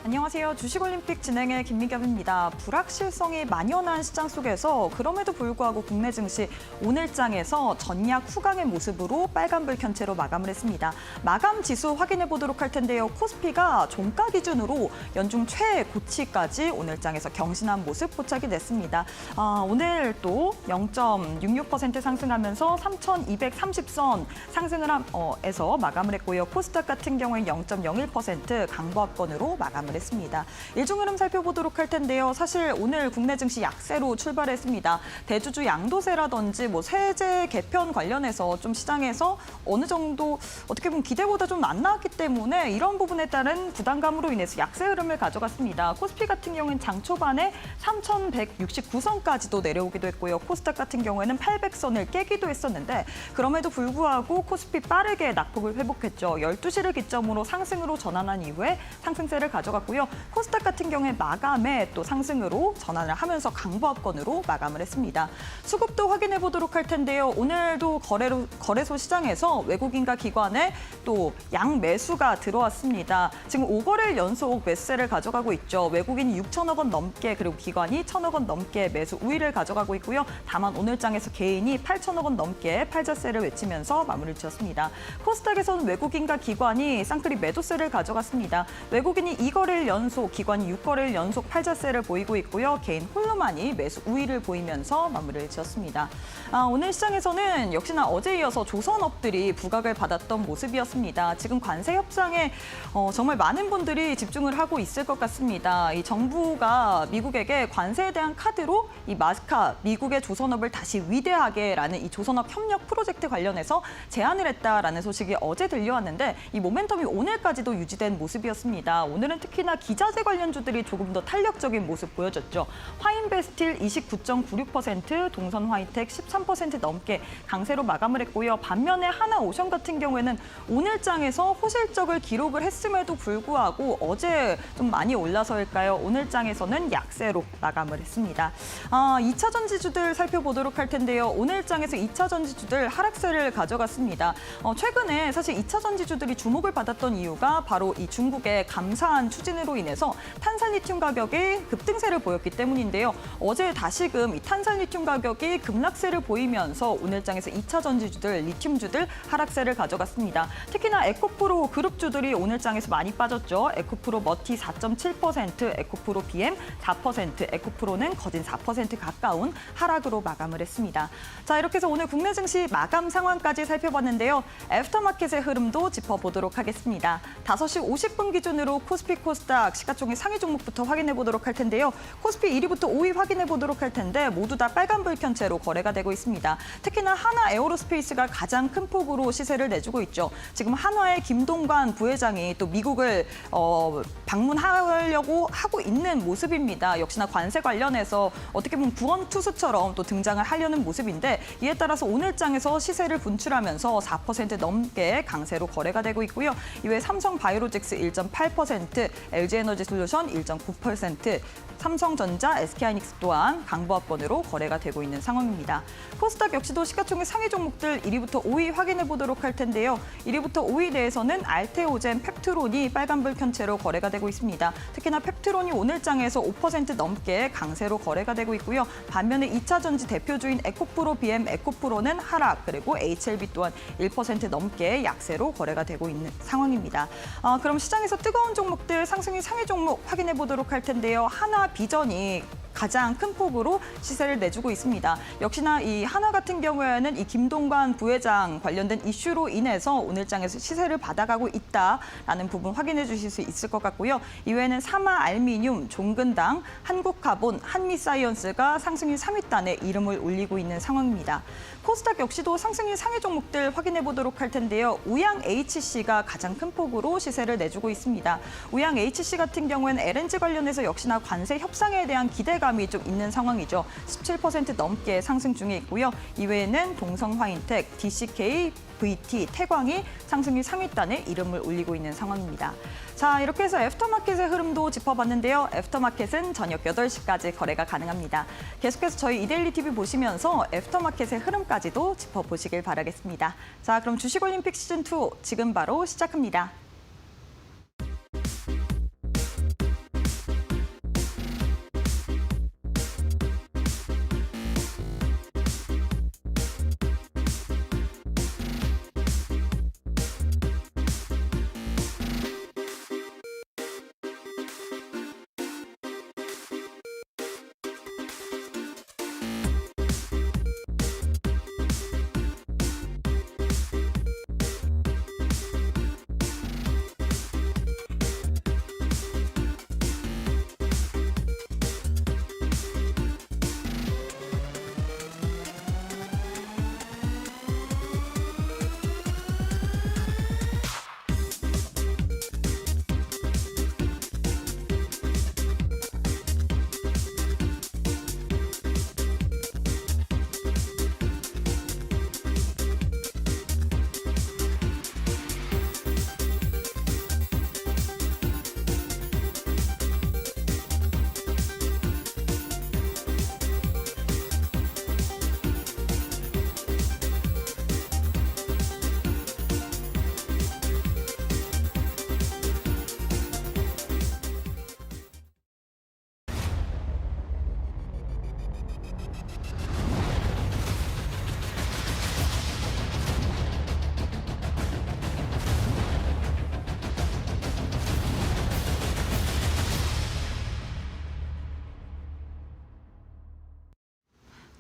안녕하세요. 주식올림픽 진행의 김미겸입니다. 불확실성이 만연한 시장 속에서 그럼에도 불구하고 국내 증시 오늘장에서 전약 후강의 모습으로 빨간불 켠 채로 마감을 했습니다. 마감 지수 확인해 보도록 할 텐데요. 코스피가 종가 기준으로 연중 최고치까지 오늘장에서 경신한 모습 포착이 됐습니다. 오늘 또 0.66% 상승하면서 3,230선 상승을 해서 마감을 했고요. 코스닥 같은 경우에 0.01% 강보합권으로 마감을 했습니다. 일중 흐름 살펴보도록 할 텐데요. 사실 오늘 국내 증시 약세로 출발했습니다. 대주주 양도세라든지 세제 개편 관련해서 좀 시장에서 어느 정도 어떻게 보면 기대보다 좀 안 나왔기 때문에 이런 부분에 따른 부담감으로 인해서 약세 흐름을 가져갔습니다. 코스피 같은 경우는 장 초반에 3,169선까지도 내려오기도 했고요. 코스닥 같은 경우에는 800선을 깨기도 했었는데 그럼에도 불구하고 코스피 빠르게 낙폭을 회복했죠. 12시를 기점으로 상승으로 전환한 이후에 상승세를 가져갔고요. 코스닥 같은 경우에 마감에 또 상승으로 전환을 하면서 강보합권으로 마감을 했습니다. 수급도 확인해 보도록 할 텐데요. 오늘도 거래소 시장에서 외국인과 기관의 또 양매수가 들어왔습니다. 지금 5거래일 연속 매수세를 가져가고 있죠. 외국인이 6천억 원 넘게 그리고 기관이 1천억 원 넘게 매수 우위를 가져가고 있고요. 다만 오늘장에서 개인이 8천억 원 넘게 팔자세를 외치면서 마무리를 지었습니다. 코스닥에서는 외국인과 기관이 쌍끌이 매도세를 가져갔습니다. 외국인이 2거래일 연속, 기관이 6거래일 연속 팔자세를 보이고 있고요. 개인 홀로만이 매수 우위를 보이면서 마무리를 지었습니다. 오늘 시장에서는 역시나 어제 이어서 조선업들이 부각을 받았던 모습이었습니다. 지금 관세 협상에 정말 많은 분들이 집중을 하고 있을 것 같습니다. 이 정부가 미국에게 관세에 대한 카드로 이 마스카, 미국의 조선업을 다시 위대하게라는 이 조선업 협력 프로젝트 관련해서 제안을 했다라는 소식이 어제 들려왔는데 이 모멘텀이 오늘까지도 유지된 모습이었습니다. 오늘은 특히나 기자재 관련주들이 조금 더 탄력적인 모습 보여줬죠. 화인베스틸 29.96%, 동선화이텍 13% 넘게 강세로 마감을 했고요. 반면에 하나오션 같은 경우에는 오늘장에서 호실적을 기록을 했음에도 불구하고 어제 좀 많이 올라서일까요? 오늘장에서는 약세로 마감을 했습니다. 2차 전지주들 살펴보도록 할 텐데요. 오늘장에서 2차 전지주들 하락세를 가져갔습니다. 최근에 사실 2차 전지주들이 주목을 받았던 이유가 바로 이 중국의 감사한 추진으로 인해서 탄산리튬 가격이 급등세를 보였기 때문인데요. 어제 다시금 이 탄산리튬 가격이 급락세를 보이면서 오늘장에서 2차 전지주들, 리튬주들 하락세를 가져갔습니다. 특히나 에코프로 그룹주들이 오늘장에서 많이 빠졌죠. 에코프로 머티 4.7%, 에코프로 BM 4%, 에코프로는 거진 4% 가까운 하락으로 마감을 했습니다. 자, 이렇게 해서 오늘 국내 증시 마감 상황까지 살펴봤는데요. 애프터마켓의 흐름도 짚어보도록 하겠습니다. 5시 50분 기준으로 코스피 코스닥 시가총액 상위 종목부터 확인해 보도록 할 텐데요. 코스피 1위부터 5위 확인해 보도록 할 텐데 모두 다 빨간불 켠 채로 거래가 되고 있습니다. 특히나 한화 에어로스페이스가 가장 큰 폭으로 시세를 내주고 있죠. 지금 한화의 김동관 부회장이 또 미국을 방문하려고 하고 있는 모습입니다. 역시나 관세 관련해서 어떻게 보면 구원 투수처럼 또 등장을 하려는 모습인데 이에 따라서 오늘장에서 시세를 분출하면서 4% 넘게 강세로 거래가 되고 있고요. 이외에 삼성바이오로직스 1.8%, LG에너지솔루션 1.9%, 삼성전자, SK하이닉스 또한 강보합권으로 거래가 되고 있는 상황입니다. 코스닥 역시도 시가총액 상위 종목들 1위부터 5위 확인해 보도록 할 텐데요. 1위부터 5위 내에서는 알테오젠, 펩트론이 빨간불 켠 채로 거래가 되고 있습니다. 특히나 펩트론이 오늘장에서 5% 넘게 강세로 거래가 되고 있고요. 반면에 2차 전지 대표주인 에코프로, BM, 에코프로는 하락, 그리고 HLB 또한 1% 넘게 약세로 거래가 되고 있는 상황입니다. 그럼 시장에서 뜨거운 종목들, 상승이 상위 종목 확인해 보도록 할 텐데요. 하나 비전이 가장 큰 폭으로 시세를 내주고 있습니다. 역시나 이 하나 같은 경우에는 이 김동관 부회장 관련된 이슈로 인해서 오늘장에서 시세를 받아가고 있다라는 부분 확인해 주실 수 있을 것 같고요. 이외에는 사마알미늄, 종근당, 한국카본, 한미사이언스가 상승률 3위단에 이름을 올리고 있는 상황입니다. 코스닥 역시도 상승률 상위 종목들 확인해 보도록 할 텐데요. 우양 HC가 가장 큰 폭으로 시세를 내주고 있습니다. 우양 HC 같은 경우에는 LNG 관련해서 역시나 관세 협상에 대한 기대감이 좀 있는 상황이죠. 17% 넘게 상승 중에 있고요. 이외에는 동성화인텍, DCK, VT, 태광이 상승률 상위단에 이름을 올리고 있는 상황입니다. 자, 이렇게 해서 애프터마켓의 흐름도 짚어봤는데요. 애프터마켓은 저녁 8시까지 거래가 가능합니다. 계속해서 저희 이데일리 TV 보시면서 애프터마켓의 흐름까지도 짚어보시길 바라겠습니다. 자, 그럼 주식올림픽 시즌2 지금 바로 시작합니다.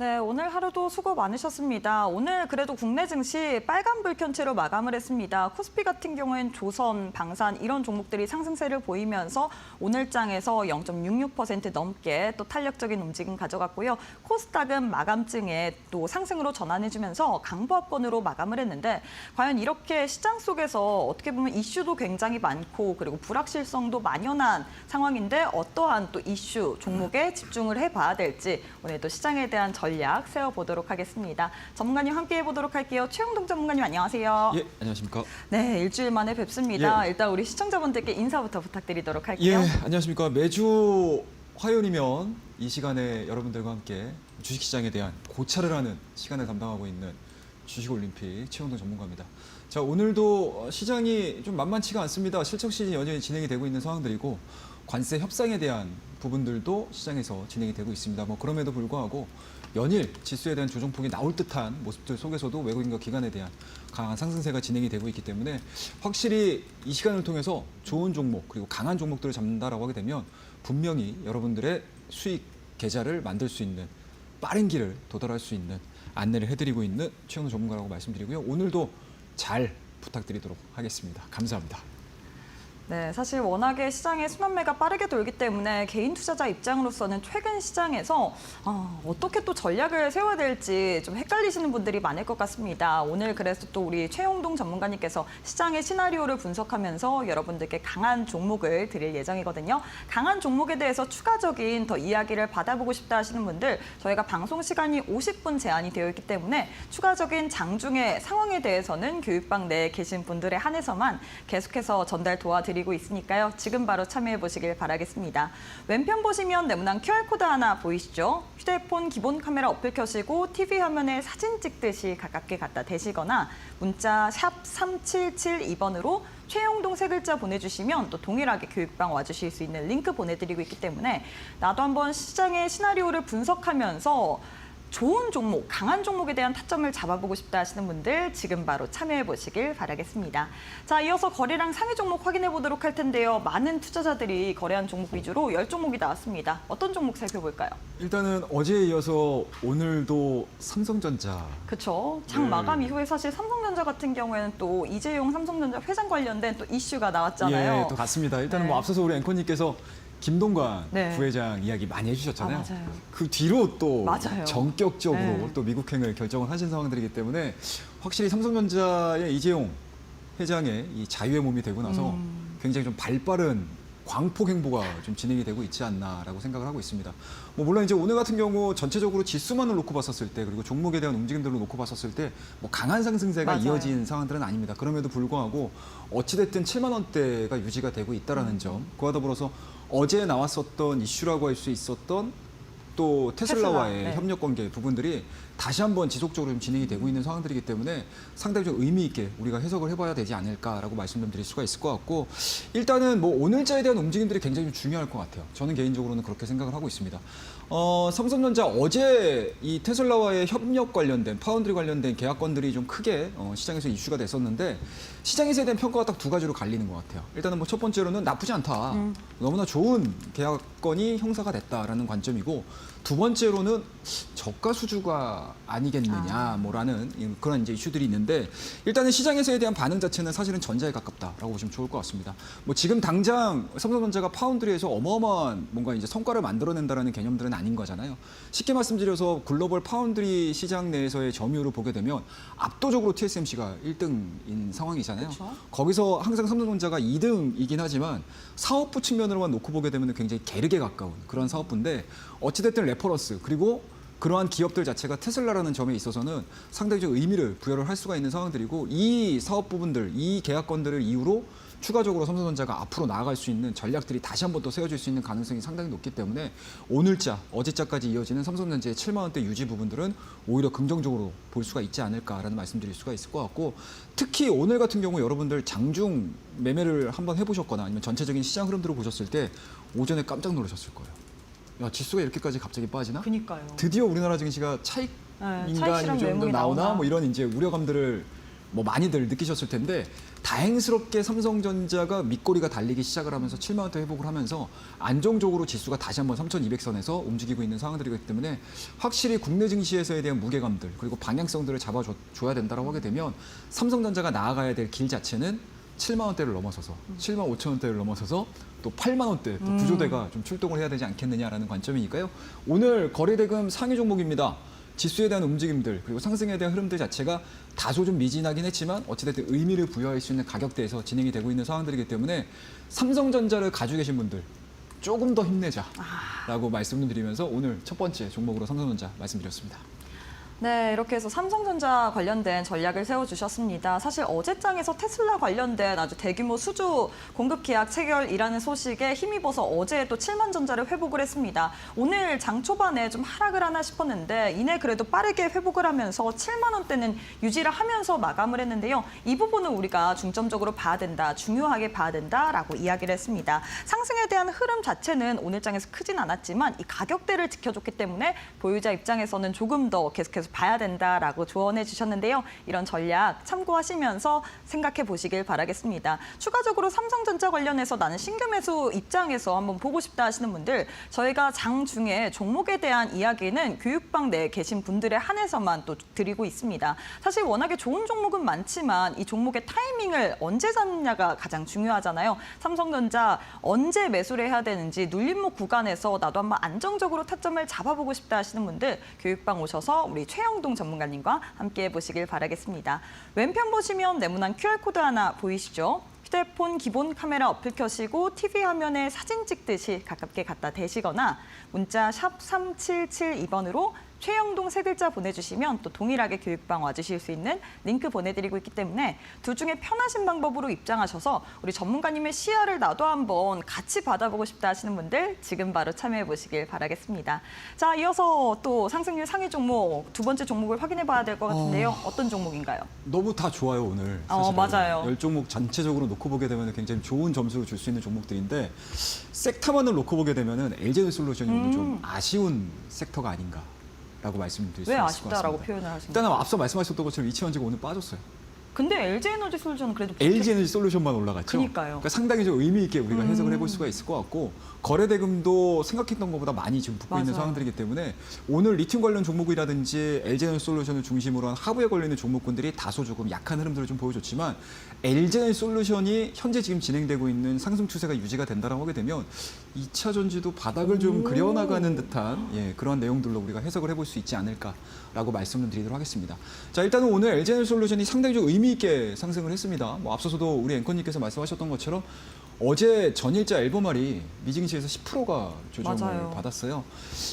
네, 오늘 하루도 수고 많으셨습니다. 오늘 그래도 국내 증시 빨간 불편체로 마감을 했습니다. 코스피 같은 경우엔 조선, 방산 이런 종목들이 상승세를 보이면서 오늘장에서 0.66% 넘게 또 탄력적인 움직임 가져갔고요. 코스닥은 마감증에 또 상승으로 전환해주면서 강보합권으로 마감을 했는데 과연 이렇게 시장 속에서 어떻게 보면 이슈도 굉장히 많고 그리고 불확실성도 만연한 상황인데 어떠한 또 이슈, 종목에 집중을 해봐야 될지 오늘 또 시장에 대한 전략 세워보도록 하겠습니다. 전문가님 함께 해보도록 할게요. 최영동 전문가님 안녕하세요. 예, 안녕하십니까. 네, 일주일 만에 뵙습니다. 예. 일단 우리 시청자분들께 인사부터 부탁드리도록 예, 할게요. 안녕하십니까. 매주 화요일이면 이 시간에 여러분들과 함께 주식시장에 대한 고찰을 하는 시간을 담당하고 있는 주식올림픽 최영동 전문가입니다. 자, 오늘도 시장이 좀 만만치가 않습니다. 실적 시즌이 여전히 진행이 되고 있는 상황들이고 관세 협상에 대한 부분들도 시장에서 진행이 되고 있습니다. 뭐 그럼에도 불구하고 연일 지수에 대한 조정폭이 나올 듯한 모습들 속에서도 외국인과 기관에 대한 강한 상승세가 진행이 되고 있기 때문에 확실히 이 시간을 통해서 좋은 종목 그리고 강한 종목들을 잡는다라고 하게 되면 분명히 여러분들의 수익 계좌를 만들 수 있는 빠른 길을 도달할 수 있는 안내를 해드리고 있는 최영동 전문가라고 말씀드리고요. 오늘도 잘 부탁드리도록 하겠습니다. 감사합니다. 네, 사실 워낙에 시장의 순환매가 빠르게 돌기 때문에 개인 투자자 입장으로서는 최근 시장에서 어떻게 또 전략을 세워야 될지 좀 헷갈리시는 분들이 많을 것 같습니다. 오늘 그래서 또 우리 최용동 전문가님께서 시장의 시나리오를 분석하면서 여러분들께 강한 종목을 드릴 예정이거든요. 강한 종목에 대해서 추가적인 더 이야기를 받아보고 싶다 하시는 분들 저희가 방송 시간이 50분 제한이 되어 있기 때문에 추가적인 장중의 상황에 대해서는 교육방 내에 계신 분들에 한해서만 계속해서 전달 도와드리고 있으니까요. 지금 바로 참여해 보시길 바라겠습니다. 왼편 보시면 네모난 QR코드 하나 보이시죠? 휴대폰 기본 카메라 어플 켜시고 TV 화면에 사진 찍듯이 가깝게 갖다 대시거나 문자 샵 3772번으로 최영동 세 글자 보내주시면 또 동일하게 교육방 와주실 수 있는 링크 보내드리고 있기 때문에 나도 한번 시장의 시나리오를 분석하면서 좋은 종목, 강한 종목에 대한 타점을 잡아보고 싶다 하시는 분들 지금 바로 참여해 보시길 바라겠습니다. 자, 이어서 거래량 상위 종목 확인해 보도록 할 텐데요. 많은 투자자들이 거래한 종목 위주로 10종목이 나왔습니다. 어떤 종목 살펴볼까요? 일단은 어제에 이어서 오늘도 삼성전자. 그렇죠. 장 마감 이후에 사실 삼성전자 같은 경우에는 또 이재용 삼성전자 회장 관련된 또 이슈가 나왔잖아요. 예, 또 같습니다. 일단은 네. 뭐 앞서서 우리 앵커님께서 김동관 네. 부회장 이야기 많이 해주셨잖아요. 맞아요. 그 뒤로 또 맞아요. 전격적으로 네. 또 미국행을 결정을 하신 상황들이기 때문에 확실히 삼성전자의 이재용 회장의 이 자유의 몸이 되고 나서 굉장히 좀 발빠른 광폭 행보가 좀 진행이 되고 있지 않나라고 생각을 하고 있습니다. 뭐 물론 이제 오늘 같은 경우 전체적으로 지수만을 놓고 봤었을 때 그리고 종목에 대한 움직임들을 놓고 봤었을 때 뭐 강한 상승세가 맞아요. 이어진 상황들은 아닙니다. 그럼에도 불구하고 어찌됐든 7만 원대가 유지가 되고 있다라는 점, 그와 더불어서 어제 나왔었던 이슈라고 할 수 있었던 또 테슬라와의 테슬라, 네. 협력 관계 부분들이 다시 한번 지속적으로 좀 진행이 되고 있는 상황들이기 때문에 상당히 좀 의미 있게 우리가 해석을 해봐야 되지 않을까라고 말씀 좀 드릴 수가 있을 것 같고, 일단은 뭐 오늘자에 대한 움직임들이 굉장히 좀 중요할 것 같아요. 저는 개인적으로는 그렇게 생각을 하고 있습니다. 삼성전자 어제 이 테슬라와의 협력 관련된 파운드리 관련된 계약건들이 좀 크게 시장에서 이슈가 됐었는데 시장에서에 대한 평가가 딱 두 가지로 갈리는 것 같아요. 일단은 뭐 첫 번째로는 나쁘지 않다. 너무나 좋은 계약건이 형사가 됐다라는 관점이고, 두 번째로는 저가 수주가 아니겠느냐 뭐라는 그런 이제 이슈들이 있는데, 일단은 시장에서에 대한 반응 자체는 사실은 전자에 가깝다라고 보시면 좋을 것 같습니다. 뭐 지금 당장 삼성전자가 파운드리에서 어마어마한 뭔가 이제 성과를 만들어낸다라는 개념들은 아닌 거잖아요. 쉽게 말씀드려서 글로벌 파운드리 시장 내에서의 점유율을 보게 되면 압도적으로 TSMC가 1등인 상황이잖아요. 그렇죠. 거기서 항상 삼성전자가 2등이긴 하지만 사업부 측면으로만 놓고 보게 되면 굉장히 게르게 가까운 그런 사업부인데, 어찌됐든 레퍼런스 그리고 그러한 기업들 자체가 테슬라라는 점에 있어서는 상당히 좀 의미를 부여를 할 수가 있는 상황들이고, 이 사업 부분들, 이 계약건들을 이유로 추가적으로 삼성전자가 앞으로 나아갈 수 있는 전략들이 다시 한번 또 세워질 수 있는 가능성이 상당히 높기 때문에 오늘자, 어제자까지 이어지는 삼성전자의 7만 원대 유지 부분들은 오히려 긍정적으로 볼 수가 있지 않을까라는 말씀드릴 수가 있을 것 같고, 특히 오늘 같은 경우 여러분들 장중 매매를 한번 해보셨거나 아니면 전체적인 시장 흐름들을 보셨을 때 오전에 깜짝 놀라셨을 거예요. 야, 지수가 이렇게까지 갑자기 빠지나? 그니까요. 드디어 우리나라 증시가 차익 네, 인간이 차익 실험 좀 더 매물이 나오나? 나오나? 뭐 이런 이제 우려감들을 뭐 많이들 느끼셨을 텐데 다행스럽게 삼성전자가 밑꼬리가 달리기 시작을 하면서 7만 원대 회복을 하면서 안정적으로 지수가 다시 한번 3,200선에서 움직이고 있는 상황들이기 때문에 확실히 국내 증시에서에 대한 무게감들 그리고 방향성들을 잡아줘야 된다고 하게 되면 삼성전자가 나아가야 될 길 자체는 7만 원대를 넘어서서 7만 5천 원대를 넘어서서 또 8만 원대 또 구조대가 좀 출동을 해야 되지 않겠느냐라는 관점이니까요. 오늘 거래대금 상위 종목입니다. 지수에 대한 움직임들 그리고 상승에 대한 흐름들 자체가 다소 좀 미진하긴 했지만 어찌됐든 의미를 부여할 수 있는 가격대에서 진행이 되고 있는 상황들이기 때문에 삼성전자를 가지고 계신 분들 조금 더 힘내자라고 말씀을 드리면서 오늘 첫 번째 종목으로 삼성전자 말씀드렸습니다. 네, 이렇게 해서 삼성전자 관련된 전략을 세워주셨습니다. 사실 어제장에서 테슬라 관련된 아주 대규모 수주 공급 계약 체결이라는 소식에 힘입어서 어제 또 7만 전자를 회복을 했습니다. 오늘 장 초반에 좀 하락을 하나 싶었는데 이내 그래도 빠르게 회복을 하면서 7만 원대는 유지를 하면서 마감을 했는데요. 이 부분은 우리가 중점적으로 봐야 된다, 중요하게 봐야 된다라고 이야기를 했습니다. 상승에 대한 흐름 자체는 오늘 장에서 크진 않았지만 이 가격대를 지켜줬기 때문에 보유자 입장에서는 조금 더 계속해서 봐야 된다라고 조언해 주셨는데요. 이런 전략 참고하시면서 생각해 보시길 바라겠습니다. 추가적으로 삼성전자 관련해서 나는 신규 매수 입장에서 한번 보고 싶다 하시는 분들 저희가 장 중에 종목에 대한 이야기는 교육방 내에 계신 분들에 한해서만 또 드리고 있습니다. 사실 워낙에 좋은 종목은 많지만 이 종목의 타이밍을 언제 잡느냐가 가장 중요하잖아요. 삼성전자 언제 매수를 해야 되는지 눌림목 구간에서 나도 한번 안정적으로 타점을 잡아보고 싶다 하시는 분들 교육방 오셔서 우리 최영동 전문가님과 함께 해보시길 바라겠습니다. 왼편 보시면 네모난 QR코드 하나 보이시죠? 휴대폰 기본 카메라 어플 켜시고 TV 화면에 사진 찍듯이 가깝게 갖다 대시거나 문자 샵 3772번으로 최영동 세 글자 보내주시면 또 동일하게 교육방 와주실 수 있는 링크 보내드리고 있기 때문에 둘 중에 편하신 방법으로 입장하셔서 우리 전문가님의 시야를 나도 한번 같이 받아보고 싶다 하시는 분들 지금 바로 참여해 보시길 바라겠습니다. 자, 이어서 또 상승률 상위 종목 두 번째 종목을 확인해 봐야 될 것 같은데요. 어떤 종목인가요? 너무 다 좋아요 오늘. 사실은. 맞아요. 10종목 전체적으로 놓고 보게 되면 굉장히 좋은 점수를 줄 수 있는 종목들인데 섹터만을 놓고 보게 되면 LG에너지솔루션이 오늘 좀 아쉬운 섹터가 아닌가. 라고 말씀드릴 수 왜 있을 것 아쉽다라고 같습니다. 표현을 하신 일단은 거예요? 앞서 말씀하셨던 것처럼 이치원지가 오늘 빠졌어요. 근데 LG에너지솔루션은 그래도 LG에너지솔루션만 올라갔죠. 그러니까요. 그러니까 상당히 좀 의미 있게 우리가 해석을 해볼 수가 있을 것 같고 거래대금도 생각했던 것보다 많이 지금 붙고 있는 맞아요. 상황들이기 때문에 오늘 리튬 관련 종목이라든지 LG에너지솔루션을 중심으로 한 하부에 걸리는 종목군들이 다소 조금 약한 흐름들을 좀 보여줬지만 LG에너지솔루션이 현재 지금 진행되고 있는 상승 추세가 유지가 된다고 하게 되면 2차 전지도 바닥을 좀 그려나가는 듯한 그러한 내용들로 우리가 해석을 해볼 수 있지 않을까라고 말씀을 드리도록 하겠습니다. 자, 일단은 오늘 LG에너지솔루션이 상당히 좀 의미 있게 상승을 했습니다. 뭐 앞서서도 우리 앵커님께서 말씀하셨던 것처럼 어제 전일자 앨범알이 미증시에서 10%가 조정을 맞아요. 받았어요.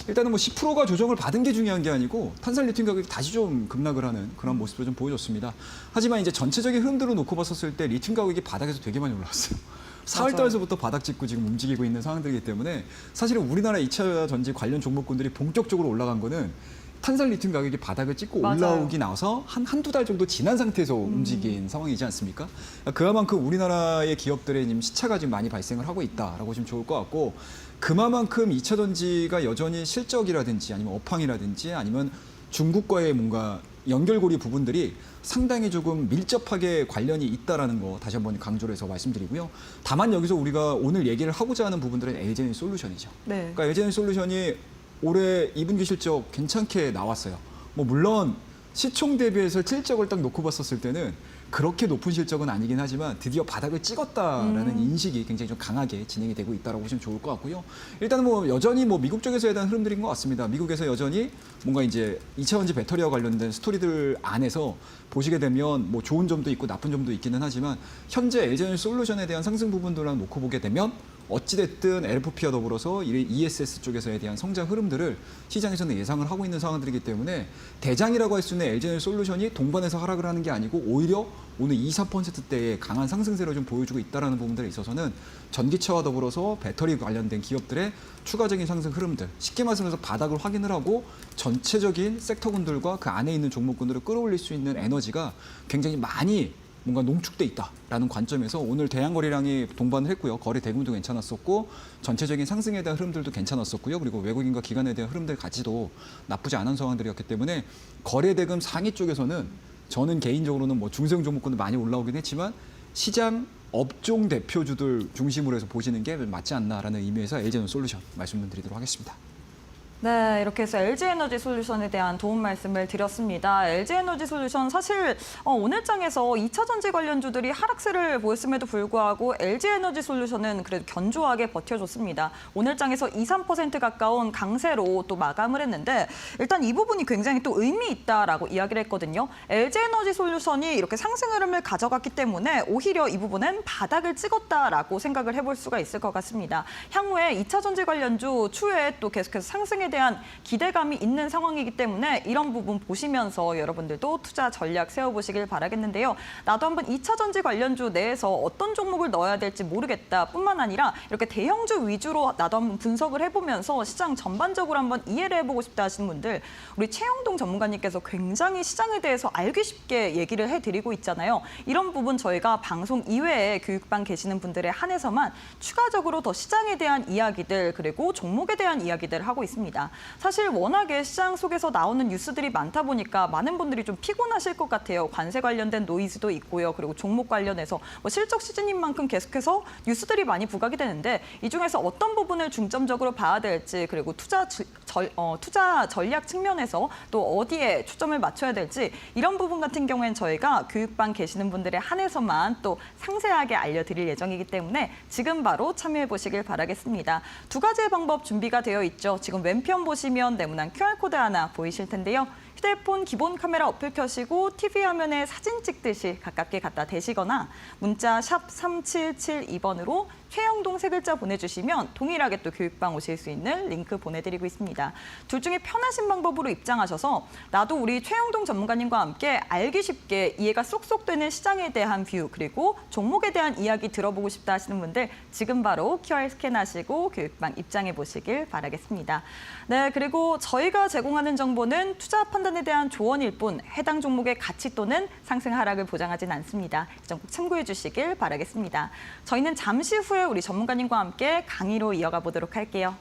일단은 뭐 10%가 조정을 받은 게 중요한 게 아니고 탄산 리튬 가격이 다시 좀 급락을 하는 그런 모습을 좀 보여줬습니다. 하지만 이제 전체적인 흐름들을 놓고 봤었을 때 리튬 가격이 바닥에서 되게 많이 올라왔어요. 4월 달서부터 바닥 짚고 지금 움직이고 있는 상황들이기 때문에 사실은 우리나라 2차 전지 관련 종목군들이 본격적으로 올라간 거는 탄산 리튬 가격이 바닥을 찍고 맞아요. 올라오기 나서 한두 달 정도 지난 상태에서 움직인 상황이지 않습니까? 그만큼 우리나라의 기업들의 지금 시차가 지금 많이 발생을 하고 있다라고 보시면 좋을 것 같고 그만큼 2차 전지가 여전히 실적이라든지 아니면 업황이라든지 아니면 중국과의 뭔가 연결고리 부분들이 상당히 조금 밀접하게 관련이 있다라는 거 다시 한번 강조를 해서 말씀드리고요. 다만 여기서 우리가 오늘 얘기를 하고자 하는 부분들은 LG에너지솔루션이죠. 네. 그러니까 LG에너지솔루션이 올해 2분기 실적 괜찮게 나왔어요. 뭐 물론 시총 대비해서 실적을 딱 놓고 봤었을 때는 그렇게 높은 실적은 아니긴 하지만 드디어 바닥을 찍었다라는 인식이 굉장히 좀 강하게 진행이 되고 있다고 보시면 좋을 것 같고요. 일단은 뭐 여전히 뭐 미국 쪽에서에 대한 흐름들인 것 같습니다. 미국에서 여전히 뭔가 이제 2차 전지 배터리와 관련된 스토리들 안에서 보시게 되면 뭐 좋은 점도 있고 나쁜 점도 있기는 하지만 현재 LG에너지솔루션에 대한 상승 부분들을 놓고 보게 되면 어찌됐든 LFP와 더불어서 ESS 쪽에서에 대한 성장 흐름들을 시장에서는 예상을 하고 있는 상황들이기 때문에 대장이라고 할 수 있는 LG에너지솔루션이 동반해서 하락을 하는 게 아니고 오히려 오늘 2~4%대의 강한 상승세를 좀 보여주고 있다는 부분들에 있어서는 전기차와 더불어서 배터리 관련된 기업들의 추가적인 상승 흐름들 쉽게 말씀해서 바닥을 확인을 하고 전체적인 섹터군들과 그 안에 있는 종목군들을 끌어올릴 수 있는 에너지가 굉장히 많이 뭔가 농축돼 있다라는 관점에서 오늘 대항거래량이 동반을 했고요. 거래 대금도 괜찮았었고 전체적인 상승에 대한 흐름들도 괜찮았었고요. 그리고 외국인과 기관에 대한 흐름들 가치도 나쁘지 않은 상황들이었기 때문에 거래 대금 상위 쪽에서는 저는 개인적으로는 뭐 중소형 종목군도 많이 올라오긴 했지만 시장 업종 대표주들 중심으로 해서 보시는 게 맞지 않나라는 의미에서 LG에너지솔루션 말씀 좀 드리도록 하겠습니다. 네, 이렇게 해서 LG에너지솔루션에 대한 도움 말씀을 드렸습니다. LG에너지솔루션 사실 오늘 장에서 2차 전지 관련주들이 하락세를 보였음에도 불구하고 LG에너지솔루션은 그래도 견조하게 버텨줬습니다. 오늘 장에서 2, 3% 가까운 강세로 또 마감을 했는데 일단 이 부분이 굉장히 또 의미 있다라고 이야기를 했거든요. LG에너지솔루션이 이렇게 상승 흐름을 가져갔기 때문에 오히려 이 부분은 바닥을 찍었다라고 생각을 해볼 수가 있을 것 같습니다. 향후에 2차 전지 관련주 추후에 또 계속해서 상승에 대한 기대감이 있는 상황이기 때문에 이런 부분 보시면서 여러분들도 투자 전략 세워보시길 바라겠는데요. 나도 한번 2차 전지 관련주 내에서 어떤 종목을 넣어야 될지 모르겠다 뿐만 아니라 이렇게 대형주 위주로 나도 한번 분석을 해보면서 시장 전반적으로 한번 이해를 해보고 싶다 하시는 분들 우리 최영동 전문가님께서 굉장히 시장에 대해서 알기 쉽게 얘기를 해드리고 있잖아요. 이런 부분 저희가 방송 이외에 교육반 계시는 분들에 한해서만 추가적으로 더 시장에 대한 이야기들 그리고 종목에 대한 이야기들을 하고 있습니다. 사실 워낙에 시장 속에서 나오는 뉴스들이 많다 보니까 많은 분들이 좀 피곤하실 것 같아요. 관세 관련된 노이즈도 있고요. 그리고 종목 관련해서 실적 시즌인 만큼 계속해서 뉴스들이 많이 부각이 되는데 이 중에서 어떤 부분을 중점적으로 봐야 될지 그리고 투자 전략 측면에서 또 어디에 초점을 맞춰야 될지 이런 부분 같은 경우에는 저희가 교육반 계시는 분들에 한해서만 또 상세하게 알려드릴 예정이기 때문에 지금 바로 참여해 보시길 바라겠습니다. 두 가지의 방법 준비가 되어 있죠. 지금 왼편 보시면 네모난 QR코드 하나 보이실 텐데요. 휴대폰 기본 카메라 어플 켜시고 TV 화면에 사진 찍듯이 가깝게 갖다 대시거나 문자 샵 3772번으로 최영동 세 글자 보내주시면 동일하게 또 교육방 오실 수 있는 링크 보내드리고 있습니다. 둘 중에 편하신 방법으로 입장하셔서 나도 우리 최영동 전문가님과 함께 알기 쉽게 이해가 쏙쏙 되는 시장에 대한 뷰 그리고 종목에 대한 이야기 들어보고 싶다 하시는 분들 지금 바로 QR 스캔하시고 교육방 입장해 보시길 바라겠습니다. 네, 그리고 저희가 제공하는 정보는 투자 판단에 대한 조언일 뿐 해당 종목의 가치 또는 상승 하락을 보장하진 않습니다. 이 점 꼭 참고해 주시길 바라겠습니다. 저희는 잠시 후에 우리 전문가님과 함께 강의로 이어가 보도록 할게요.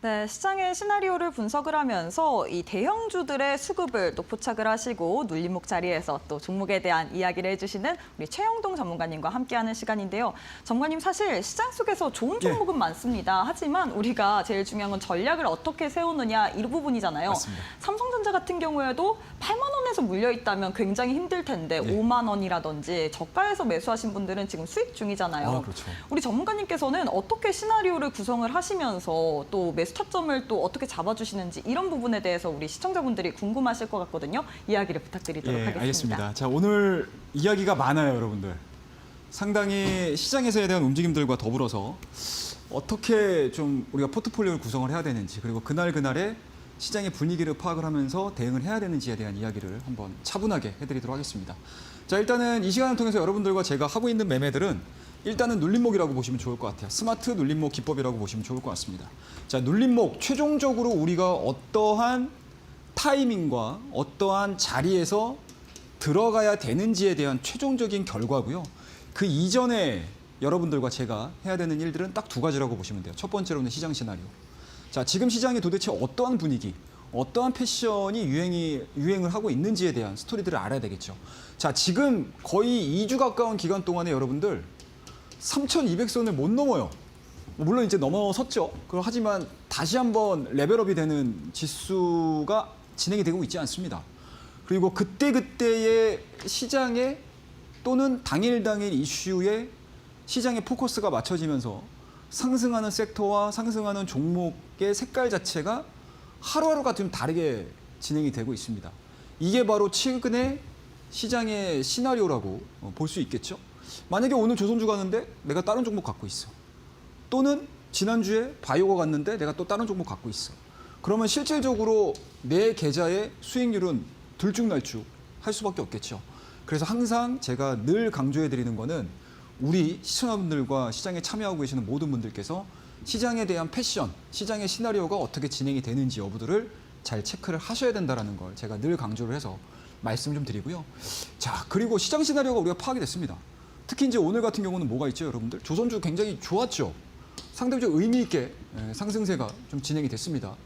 네, 시장의 시나리오를 분석을 하면서 이 대형주들의 수급을 또 포착을 하시고 눌림목 자리에서 또 종목에 대한 이야기를 해주시는 우리 최영동 전문가님과 함께하는 시간인데요. 전문가님 사실 시장 속에서 좋은 종목은 많습니다. 하지만 우리가 제일 중요한 건 전략을 어떻게 세우느냐 이 부분이잖아요. 맞습니다. 삼성전자 같은 경우에도 8만 원에서 물려 있다면 굉장히 힘들 텐데 5만 원이라든지 저가에서 매수하신 분들은 지금 수익 중이잖아요. 그렇죠. 우리 전문가님께서는 어떻게 시나리오를 구성을 하시면서 또 매수 타점을 또 어떻게 잡아주시는지 이런 부분에 대해서 우리 시청자분들이 궁금하실 것 같거든요. 이야기를 부탁드리도록 하겠습니다. 알겠습니다. 자, 오늘 이야기가 많아요, 여러분들. 상당히 시장에서에 대한 움직임들과 더불어서 어떻게 좀 우리가 포트폴리오를 구성을 해야 되는지, 그리고 그날의 시장의 분위기를 파악을 하면서 대응을 해야 되는지에 대한 이야기를 한번 차분하게 해드리도록 하겠습니다. 자, 일단은 이 시간을 통해서 여러분들과 제가 하고 있는 매매들은 일단은 눌림목이라고 보시면 좋을 것 같아요. 스마트 눌림목 기법이라고 보시면 좋을 것 같습니다. 자, 눌림목 최종적으로 우리가 어떠한 타이밍과 어떠한 자리에서 들어가야 되는지에 대한 최종적인 결과고요. 그 이전에 여러분들과 제가 해야 되는 일들은 딱 두 가지라고 보시면 돼요. 첫 번째로는 시장 시나리오. 자, 지금 시장이 도대체 어떠한 분위기, 어떠한 패션이 유행을 하고 있는지에 대한 스토리들을 알아야 되겠죠. 자, 지금 거의 2주 가까운 기간 동안에 여러분들 3,200선을 못 넘어요. 물론 이제 넘어섰죠. 하지만 다시 한번 레벨업이 되는 지수가 진행이 되고 있지 않습니다. 그리고 그때그때의 시장에 또는 당일 이슈에 시장의 포커스가 맞춰지면서 상승하는 섹터와 상승하는 종목의 색깔 자체가 하루하루가 좀 다르게 진행이 되고 있습니다. 이게 바로 최근의 시장의 시나리오라고 볼 수 있겠죠. 만약에 오늘 조선주 갔는데 내가 다른 종목 갖고 있어. 또는 지난주에 바이오가 갔는데 내가 또 다른 종목 갖고 있어. 그러면 실질적으로 내 계좌의 수익률은 들쭉날쭉 할 수밖에 없겠죠. 그래서 항상 제가 늘 강조해 드리는 거는 우리 시청자분들과 시장에 참여하고 계시는 모든 분들께서 시장에 대한 패션, 시장의 시나리오가 어떻게 진행이 되는지 여부들을 잘 체크를 하셔야 된다는 걸 제가 늘 강조를 해서 말씀 좀 드리고요. 자, 그리고 시장 시나리오가 우리가 파악이 됐습니다. 특히 이제 오늘 같은 경우는 뭐가 있죠, 여러분들? 조선주 굉장히 좋았죠. 상대적 의미 있게 상승세가 좀 진행이 됐습니다.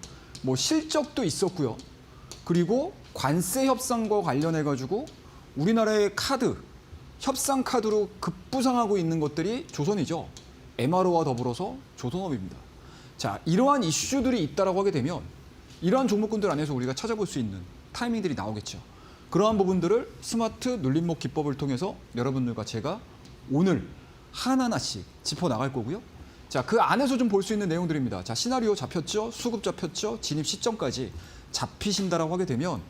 뭐 실적도 있었고요. 그리고 관세 협상과 관련해 가지고 우리나라의 카드, 협상 카드로 급부상하고 있는 것들이 조선이죠. MRO와 더불어서 조선업입니다. 자, 이러한 이슈들이 있다라고 하게 되면 이러한 종목군들 안에서 우리가 찾아볼 수 있는 타이밍들이 나오겠죠. 그러한 부분들을 스마트 눌림목 기법을 통해서 여러분들과 제가 오늘 하나하나씩 짚어나갈 거고요. 자, 그 안에서 좀 볼 수 있는 내용들입니다. 자, 시나리오 잡혔죠? 수급 잡혔죠? 진입 시점까지 잡히신다라고 하게 되면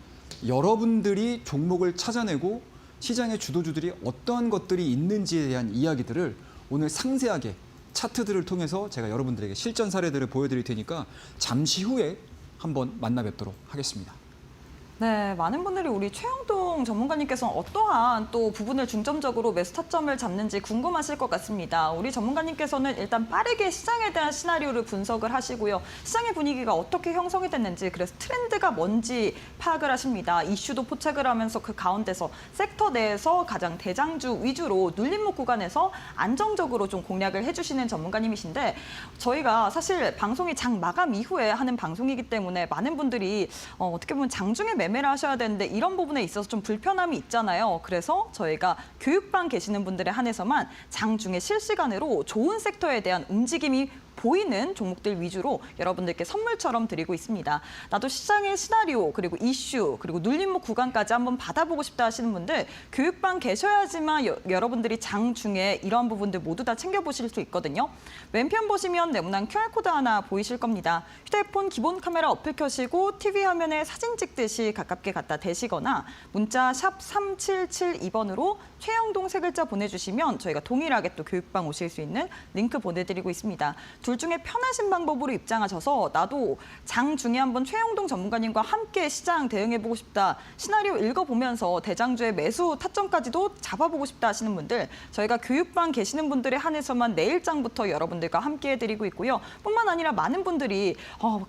여러분들이 종목을 찾아내고 시장의 주도주들이 어떠한 것들이 있는지에 대한 이야기들을 오늘 상세하게 차트들을 통해서 제가 여러분들에게 실전 사례들을 보여드릴 테니까 잠시 후에 한번 만나 뵙도록 하겠습니다. 네, 많은 분들이 우리 최영동 전문가님께서는 어떠한 또 부분을 중점적으로 매수 타점을 잡는지 궁금하실 것 같습니다. 우리 전문가님께서는 일단 빠르게 시장에 대한 시나리오를 분석을 하시고요. 시장의 분위기가 어떻게 형성이 됐는지, 그래서 트렌드가 뭔지 파악을 하십니다. 이슈도 포착을 하면서 그 가운데서 섹터 내에서 가장 대장주 위주로 눌림목 구간에서 안정적으로 좀 공략을 해주시는 전문가님이신데, 저희가 사실 방송이 장 마감 이후에 하는 방송이기 때문에 많은 분들이 어떻게 보면 장중에 매매를 하셔야 되는데 이런 부분에 있어서 좀 불편함이 있잖아요. 그래서 저희가 교육방 계시는 분들에 한해서만 장중에 실시간으로 좋은 섹터에 대한 움직임이 보이는 종목들 위주로 여러분들께 선물처럼 드리고 있습니다. 나도 시장의 시나리오, 그리고 이슈, 그리고 눌림목 구간까지 한번 받아보고 싶다 하시는 분들 교육방 계셔야지만 여러분들이 장중에 이런 부분들 모두 다 챙겨보실 수 있거든요. 왼편 보시면 네모난 QR코드 하나 보이실 겁니다. 휴대폰 기본 카메라 어플 켜시고 TV 화면에 사진 찍듯이 가깝게 갖다 대시거나 문자 샵 3772번으로 최영동 세 글자 보내주시면 저희가 동일하게 또 교육방 오실 수 있는 링크 보내드리고 있습니다. 둘 중에 편하신 방법으로 입장하셔서 나도 장중에 한번 최영동 전문가님과 함께 시장 대응해보고 싶다, 시나리오 읽어보면서 대장주의 매수 타점까지도 잡아보고 싶다 하시는 분들 저희가 교육방 계시는 분들에 한해서만 내일장부터 여러분들과 함께 해드리고 있고요. 뿐만 아니라 많은 분들이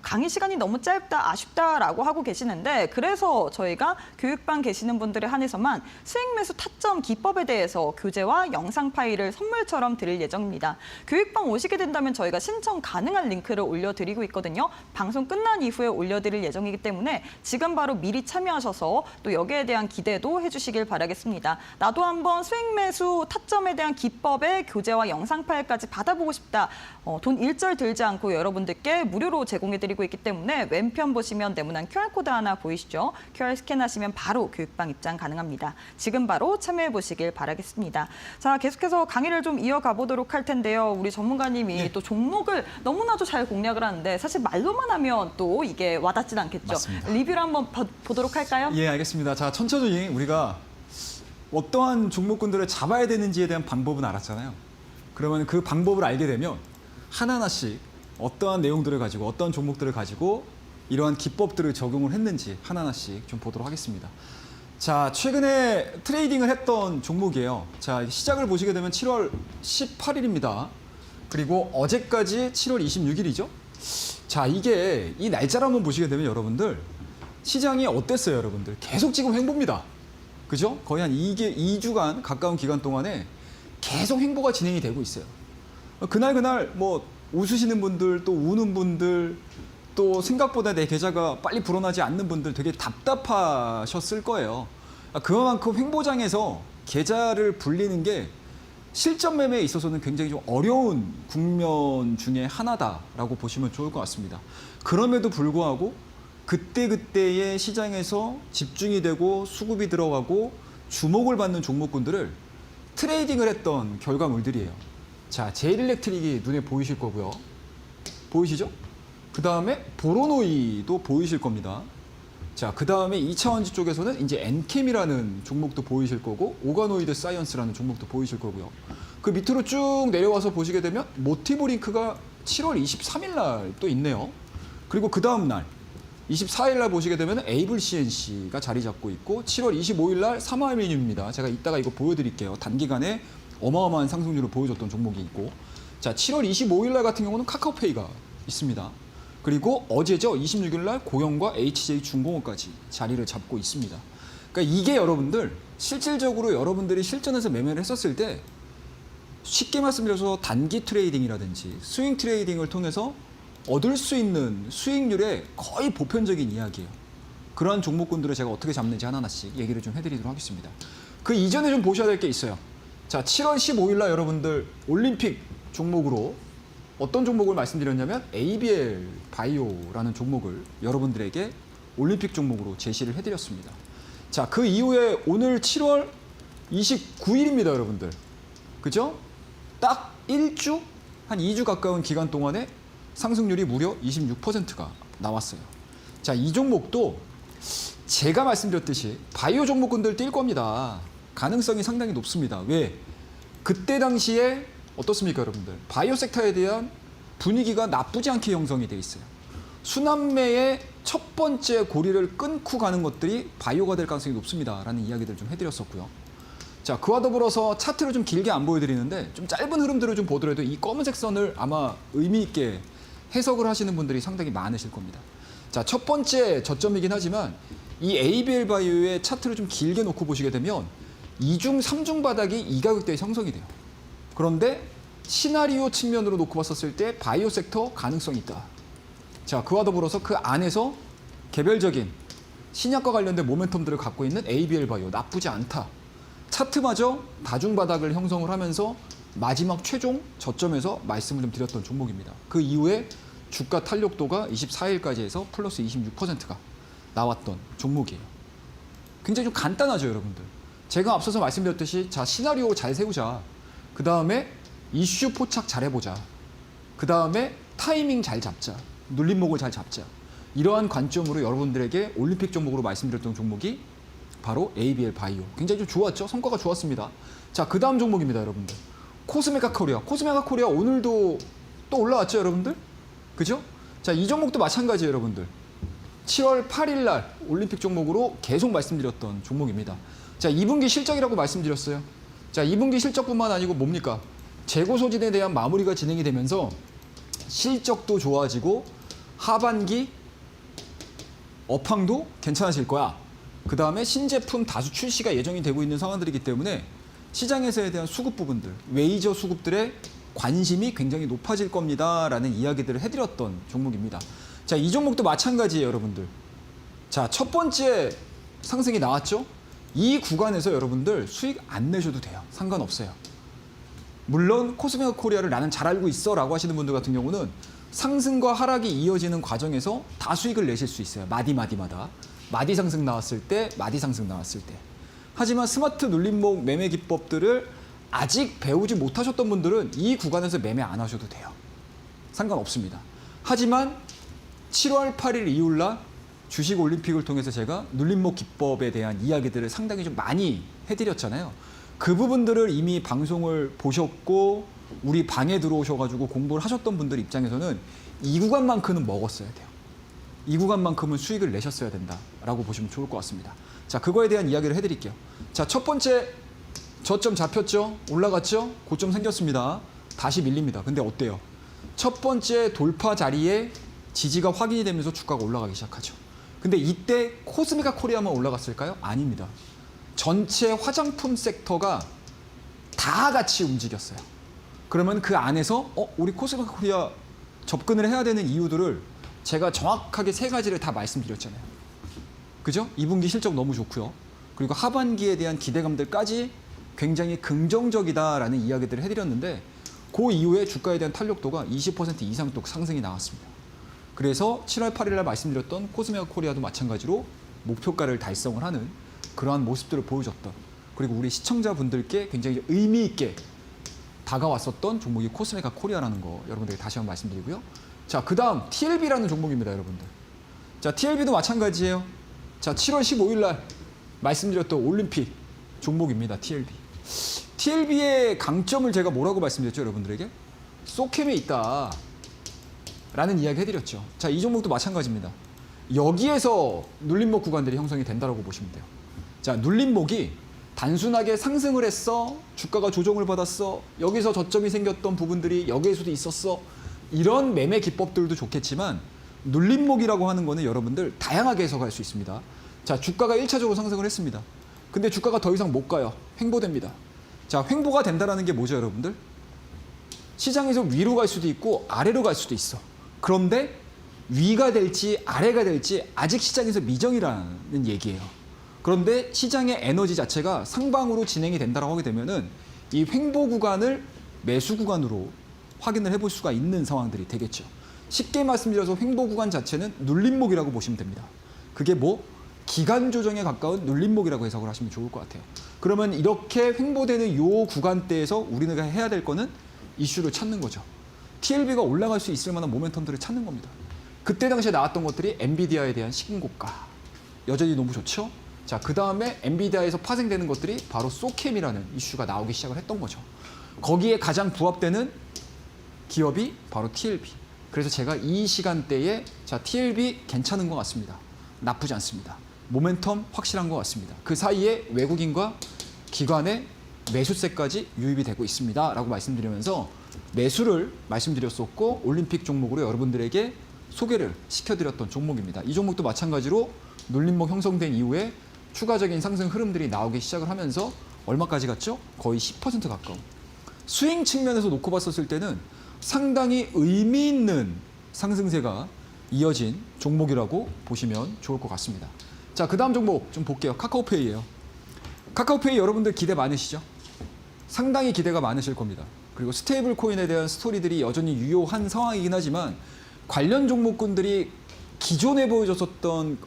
강의 시간이 너무 짧다, 아쉽다라고 하고 계시는데 그래도 그래서 저희가 교육반 계시는 분들에 한해서만 수익 매수 타점 기법에 대해서 교재와 영상 파일을 선물처럼 드릴 예정입니다. 교육반 오시게 된다면 저희가 신청 가능한 링크를 올려드리고 있거든요. 방송 끝난 이후에 올려드릴 예정이기 때문에 지금 바로 미리 참여하셔서 또 여기에 대한 기대도 해주시길 바라겠습니다. 나도 한번 수익 매수 타점에 대한 기법의 교재와 영상 파일까지 받아보고 싶다. 돈 일절 들지 않고 여러분들께 무료로 제공해드리고 있기 때문에 왼편 보시면 네모난 QR코드 하나 보이시죠? QR 스캔하시면 바로 교육방 입장 가능합니다. 지금 바로 참여해보시길 바라겠습니다. 자, 계속해서 강의를 좀 이어가 보도록 할 텐데요. 우리 전문가님이 네. 또 종목을 너무나도 잘 공략을 하는데 사실 말로만 하면 또 이게 와닿진 않겠죠. 맞습니다. 리뷰를 한번 보도록 할까요? 예, 알겠습니다. 자, 천천히 우리가 어떠한 종목군들을 잡아야 되는지에 대한 방법은 알았잖아요. 그러면 그 방법을 알게 되면 하나하나씩 어떠한 내용들을 가지고 어떠한 종목들을 가지고 이러한 기법들을 적용을 했는지 하나하나씩 좀 보도록 하겠습니다. 자, 최근에 트레이딩을 했던 종목이에요. 자, 시작을 보시게 되면 7월 18일입니다. 그리고 어제까지 7월 26일이죠. 자, 이게 이 날짜를 한번 보시게 되면 여러분들 시장이 어땠어요, 여러분들? 계속 지금 횡보입니다. 그죠? 거의 한 2주간 가까운 기간 동안에 계속 횡보가 진행이 되고 있어요. 그날 뭐 웃으시는 분들, 또 우는 분들, 또 생각보다 내 계좌가 빨리 불어나지 않는 분들 되게 답답하셨을 거예요. 그만큼 횡보장에서 계좌를 불리는 게 실전 매매에 있어서는 굉장히 좀 어려운 국면 중에 하나다라고 보시면 좋을 것 같습니다. 그럼에도 불구하고 그때그때의 시장에서 집중이 되고 수급이 들어가고 주목을 받는 종목군들을 트레이딩을 했던 결과물들이에요. 자, 제일일렉트릭이 눈에 보이실 거고요. 보이시죠? 그 다음에 보로노이도 보이실 겁니다. 자, 그 다음에 2차원지 쪽에서는 이제 엔캠이라는 종목도 보이실 거고 오가노이드 사이언스라는 종목도 보이실 거고요. 그 밑으로 쭉 내려와서 보시게 되면 모티브링크가 7월 23일 날 또 있네요. 그리고 그 다음 날 24일 날 보시게 되면 에이블 CNC가 자리 잡고 있고 7월 25일 날 사마알루미늄입니다. 제가 이따가 이거 보여드릴게요. 단기간에 어마어마한 상승률을 보여줬던 종목이 있고, 자, 7월 25일 날 같은 경우는 카카오페이가 있습니다. 그리고 어제죠, 26일 날 고영과 HJ중공업까지 자리를 잡고 있습니다. 그러니까 이게 여러분들 실질적으로 여러분들이 실전에서 매매를 했었을 때 쉽게 말씀드려서 단기 트레이딩이라든지 스윙 트레이딩을 통해서 얻을 수 있는 수익률의 거의 보편적인 이야기예요. 그러한 종목군들을 제가 어떻게 잡는지 하나하나씩 얘기를 좀 해드리도록 하겠습니다. 그 이전에 좀 보셔야 될 게 있어요. 자, 7월 15일 날 여러분들 올림픽 종목으로 어떤 종목을 말씀드렸냐면 ABL 바이오라는 종목을 여러분들에게 올림픽 종목으로 제시를 해드렸습니다. 자, 그 이후에 오늘 7월 29일입니다, 여러분들. 그죠? 딱 1주, 한 2주 가까운 기간 동안에 상승률이 무려 26%가 나왔어요. 자, 이 종목도 제가 말씀드렸듯이 바이오 종목군들 뛸 겁니다. 가능성이 상당히 높습니다. 왜? 그때 당시에 어떻습니까, 여러분들? 바이오 섹터에 대한 분위기가 나쁘지 않게 형성이 돼 있어요. 순환매의 첫 번째 고리를 끊고 가는 것들이 바이오가 될 가능성이 높습니다라는 이야기들 좀 해드렸었고요. 자, 그와 더불어서 차트를 좀 길게 안 보여드리는데 좀 짧은 흐름들을 좀 보더라도 이 검은색 선을 아마 의미 있게 해석을 하시는 분들이 상당히 많으실 겁니다. 자, 첫 번째 저점이긴 하지만 이 ABL 바이오의 차트를 좀 길게 놓고 보시게 되면 2중, 3중 바닥이 이 가격대에 형성이 돼요. 그런데 시나리오 측면으로 놓고 봤었을 때 바이오 섹터 가능성이 있다. 자, 그와 더불어서 그 안에서 개별적인 신약과 관련된 모멘텀들을 갖고 있는 ABL 바이오 나쁘지 않다. 차트마저 다중 바닥을 형성을 하면서 마지막 최종 저점에서 말씀을 좀 드렸던 종목입니다. 그 이후에 주가 탄력도가 24일까지 해서 플러스 26%가 나왔던 종목이에요. 굉장히 좀 간단하죠, 여러분들. 제가 앞서서 말씀드렸듯이 자, 시나리오 잘 세우자. 그 다음에 이슈 포착 잘 해보자. 그 다음에 타이밍 잘 잡자. 눌림목을 잘 잡자. 이러한 관점으로 여러분들에게 올림픽 종목으로 말씀드렸던 종목이 바로 ABL 바이오. 굉장히 좀 좋았죠? 성과가 좋았습니다. 자, 그 다음 종목입니다, 여러분들. 코스메카 코리아. 코스메카 코리아 오늘도 또 올라왔죠, 여러분들? 그죠? 자, 이 종목도 마찬가지예요, 여러분들. 7월 8일 날 올림픽 종목으로 계속 말씀드렸던 종목입니다. 자, 2분기 실적이라고 말씀드렸어요. 자, 2분기 실적뿐만 아니고 뭡니까? 재고 소진에 대한 마무리가 진행이 되면서 실적도 좋아지고 하반기 업황도 괜찮아질 거야. 그 다음에 신제품 다수 출시가 예정이 되고 있는 상황들이기 때문에 시장에서에 대한 수급 부분들, 웨이저 수급들의 관심이 굉장히 높아질 겁니다라는 이야기들을 해드렸던 종목입니다. 자, 이 종목도 마찬가지예요, 여러분들. 자, 첫 번째 상승이 나왔죠? 이 구간에서 여러분들 수익 안 내셔도 돼요. 상관없어요. 물론 코스메가 코리아를 나는 잘 알고 있어 라고 하시는 분들 같은 경우는 상승과 하락이 이어지는 과정에서 다 수익을 내실 수 있어요. 마디마디마다. 마디 상승 나왔을 때, 마디 상승 나왔을 때. 하지만 스마트 눌림목 매매 기법들을 아직 배우지 못하셨던 분들은 이 구간에서 매매 안 하셔도 돼요. 상관없습니다. 하지만 7월 8일 이후날 주식 올림픽을 통해서 제가 눌림목 기법에 대한 이야기들을 상당히 좀 많이 해드렸잖아요. 그 부분들을 이미 방송을 보셨고 우리 방에 들어오셔가지고 공부를 하셨던 분들 입장에서는 이 구간만큼은 먹었어야 돼요. 이 구간만큼은 수익을 내셨어야 된다라고 보시면 좋을 것 같습니다. 자, 그거에 대한 이야기를 해드릴게요. 자, 첫 번째 저점 잡혔죠? 올라갔죠? 고점 생겼습니다. 다시 밀립니다. 근데 어때요? 첫 번째 돌파 자리에 지지가 확인이 되면서 주가가 올라가기 시작하죠. 근데 이때 코스메가 코리아만 올라갔을까요? 아닙니다. 전체 화장품 섹터가 다 같이 움직였어요. 그러면 그 안에서 우리 코스메가 코리아 접근을 해야 되는 이유들을 제가 정확하게 3가지를 다 말씀드렸잖아요. 그죠? 2분기 실적 너무 좋고요. 그리고 하반기에 대한 기대감들까지 굉장히 긍정적이다라는 이야기들을 해드렸는데 그 이후에 주가에 대한 탄력도가 20% 이상 또 상승이 나왔습니다. 그래서 7월 8일 날 말씀드렸던 코스메가 코리아도 마찬가지로 목표가를 달성을 하는 그러한 모습들을 보여줬던, 그리고 우리 시청자분들께 굉장히 의미 있게 다가왔었던 종목이 코스메가 코리아라는 거 여러분들께 다시 한번 말씀드리고요. 자, 그 다음 TLB라는 종목입니다, 여러분들. 자, TLB도 마찬가지예요. 자, 7월 15일 날 말씀드렸던 올림픽 종목입니다, TLB. TLB의 강점을 제가 뭐라고 말씀드렸죠, 여러분들에게? 소캠에 있다 라는 이야기 해드렸죠. 자, 이 종목도 마찬가지입니다. 여기에서 눌림목 구간들이 형성이 된다고 보시면 돼요. 자, 눌림목이 단순하게 상승을 했어, 주가가 조정을 받았어, 여기서 저점이 생겼던 부분들이 여기에서도 있었어, 이런 매매 기법들도 좋겠지만 눌림목이라고 하는 거는 여러분들 다양하게 해석할 수 있습니다. 자, 주가가 1차적으로 상승을 했습니다. 근데 주가가 더 이상 못 가요. 횡보됩니다. 자, 횡보가 된다는 게 뭐죠, 여러분들? 시장에서 위로 갈 수도 있고 아래로 갈 수도 있어. 그런데 위가 될지 아래가 될지 아직 시장에서 미정이라는 얘기예요. 그런데 시장의 에너지 자체가 상방으로 진행이 된다고 하게 되면은 이 횡보 구간을 매수 구간으로 확인을 해볼 수가 있는 상황들이 되겠죠. 쉽게 말씀드려서 횡보 구간 자체는 눌림목이라고 보시면 됩니다. 그게 뭐 기간 조정에 가까운 눌림목이라고 해석을 하시면 좋을 것 같아요. 그러면 이렇게 횡보되는 요 구간대에서 우리가 해야 될 거는 이슈를 찾는 거죠. TLB가 올라갈 수 있을 만한 모멘텀들을 찾는 겁니다. 그때 당시에 나왔던 것들이 엔비디아에 대한 시공고가 여전히 너무 좋죠. 자, 그 다음에 엔비디아에서 파생되는 것들이 바로 소캠이라는 이슈가 나오기 시작을 했던 거죠. 거기에 가장 부합되는 기업이 바로 TLB. 그래서 제가 이 시간대에 자, TLB 괜찮은 것 같습니다. 나쁘지 않습니다. 모멘텀 확실한 것 같습니다. 그 사이에 외국인과 기관의 매수세까지 유입이 되고 있습니다. 라고 말씀드리면서 매수를 말씀드렸었고 올림픽 종목으로 여러분들에게 소개를 시켜드렸던 종목입니다. 이 종목도 마찬가지로 눌림목 형성된 이후에 추가적인 상승 흐름들이 나오기 시작을 하면서 얼마까지 갔죠? 거의 10% 가까운. 스윙 측면에서 놓고 봤었을 때는 상당히 의미 있는 상승세가 이어진 종목이라고 보시면 좋을 것 같습니다. 자, 그 다음 종목 좀 볼게요. 카카오페이예요. 카카오페이 여러분들 기대 많으시죠? 상당히 기대가 많으실 겁니다. 그리고 스테이블 코인에 대한 스토리들이 여전히 유효한 상황이긴 하지만 관련 종목군들이 기존에 보여줬었던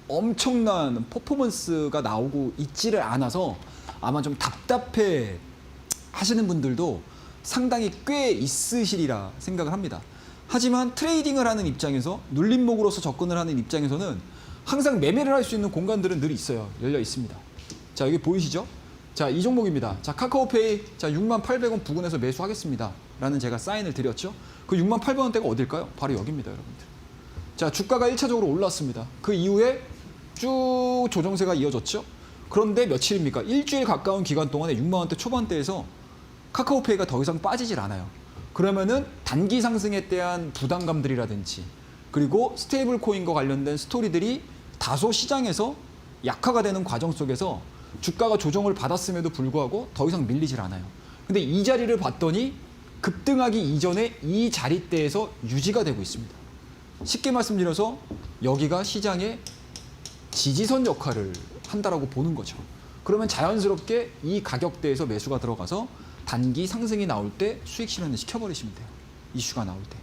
엄청난 퍼포먼스가 나오고 있지를 않아서 아마 좀 답답해 하시는 분들도 상당히 꽤 있으시리라 생각을 합니다. 하지만 트레이딩을 하는 입장에서 눌림목으로서 접근을 하는 입장에서는 항상 매매를 할 수 있는 공간들은 늘 있어요. 열려 있습니다. 자, 여기 보이시죠? 자, 이 종목입니다. 자, 카카오페이 자 68,000원 부근에서 매수하겠습니다. 라는 제가 사인을 드렸죠. 그 68,000원대가 어딜까요? 바로 여기입니다, 여러분들. 자, 주가가 1차적으로 올랐습니다. 그 이후에 쭉 조정세가 이어졌죠. 그런데 며칠입니까? 일주일 가까운 기간 동안에 6만 원대 초반대에서 카카오페이가 더 이상 빠지질 않아요. 그러면은 단기 상승에 대한 부담감들이라든지 그리고 스테이블 코인과 관련된 스토리들이 다소 시장에서 약화가 되는 과정 속에서 주가가 조정을 받았음에도 불구하고 더 이상 밀리질 않아요. 근데 이 자리를 봤더니 급등하기 이전에 이 자리대에서 유지가 되고 있습니다. 쉽게 말씀드려서 여기가 시장의 지지선 역할을 한다라고 보는 거죠. 그러면 자연스럽게 이 가격대에서 매수가 들어가서 단기 상승이 나올 때 수익 실현을 시켜버리시면 돼요. 이슈가 나올 때.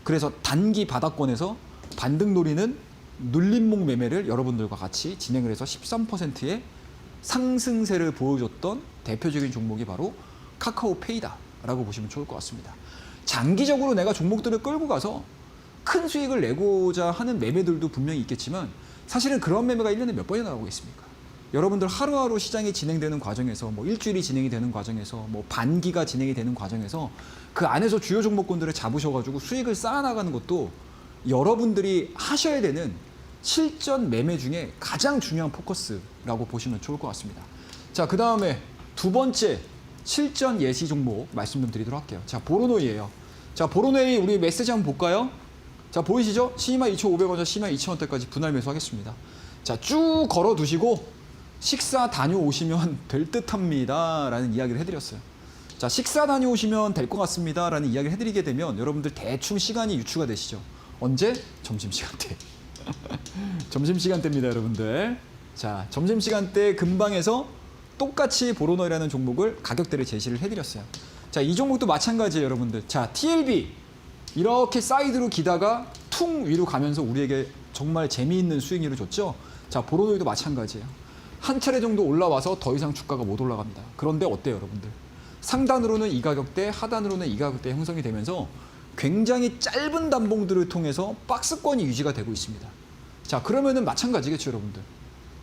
그래서 단기 바닥권에서 반등 노리는 눌림목 매매를 여러분들과 같이 진행을 해서 13%의 상승세를 보여줬던 대표적인 종목이 바로 카카오페이다라고 보시면 좋을 것 같습니다. 장기적으로 내가 종목들을 끌고 가서 큰 수익을 내고자 하는 매매들도 분명히 있겠지만 사실은 그런 매매가 1년에 몇 번이나 나오고 있습니까? 여러분들 하루하루 시장이 진행되는 과정에서 뭐 일주일이 진행이 되는 과정에서 뭐 반기가 진행이 되는 과정에서 그 안에서 주요 종목군들을 잡으셔가지고 수익을 쌓아나가는 것도 여러분들이 하셔야 되는 실전 매매 중에 가장 중요한 포커스라고 보시면 좋을 것 같습니다. 자, 그 다음에 두 번째 실전 예시 종목 말씀 좀 드리도록 할게요. 자, 보로노이예요. 자, 보로노이 우리 메시지 한번 볼까요? 자, 보이시죠? 시니마 2,500원에서 시니마 2,000원대까지 분할 매수하겠습니다. 자, 쭉 걸어 두시고 식사 다녀오시면 될 듯합니다 라는 이야기를 해드렸어요. 자, 식사 다녀오시면 될 것 같습니다 라는 이야기를 해드리게 되면 여러분들 대충 시간이 유추가 되시죠. 언제? 점심시간대. 점심시간대입니다, 여러분들. 자, 점심시간대 근방에서 똑같이 보로노이라는 종목을 가격대를 제시를 해드렸어요. 자, 이 종목도 마찬가지예요, 여러분들. 자, TLB 이렇게 사이드로 기다가 퉁 위로 가면서 우리에게 정말 재미있는 수익률을 줬죠. 자, 보로노이도 마찬가지예요. 한 차례 정도 올라와서 더 이상 주가가 못 올라갑니다. 그런데 어때요, 여러분들? 상단으로는 이 가격대, 하단으로는 이 가격대 형성이 되면서 굉장히 짧은 단봉들을 통해서 박스권이 유지가 되고 있습니다. 자, 그러면은 마찬가지겠죠, 여러분들.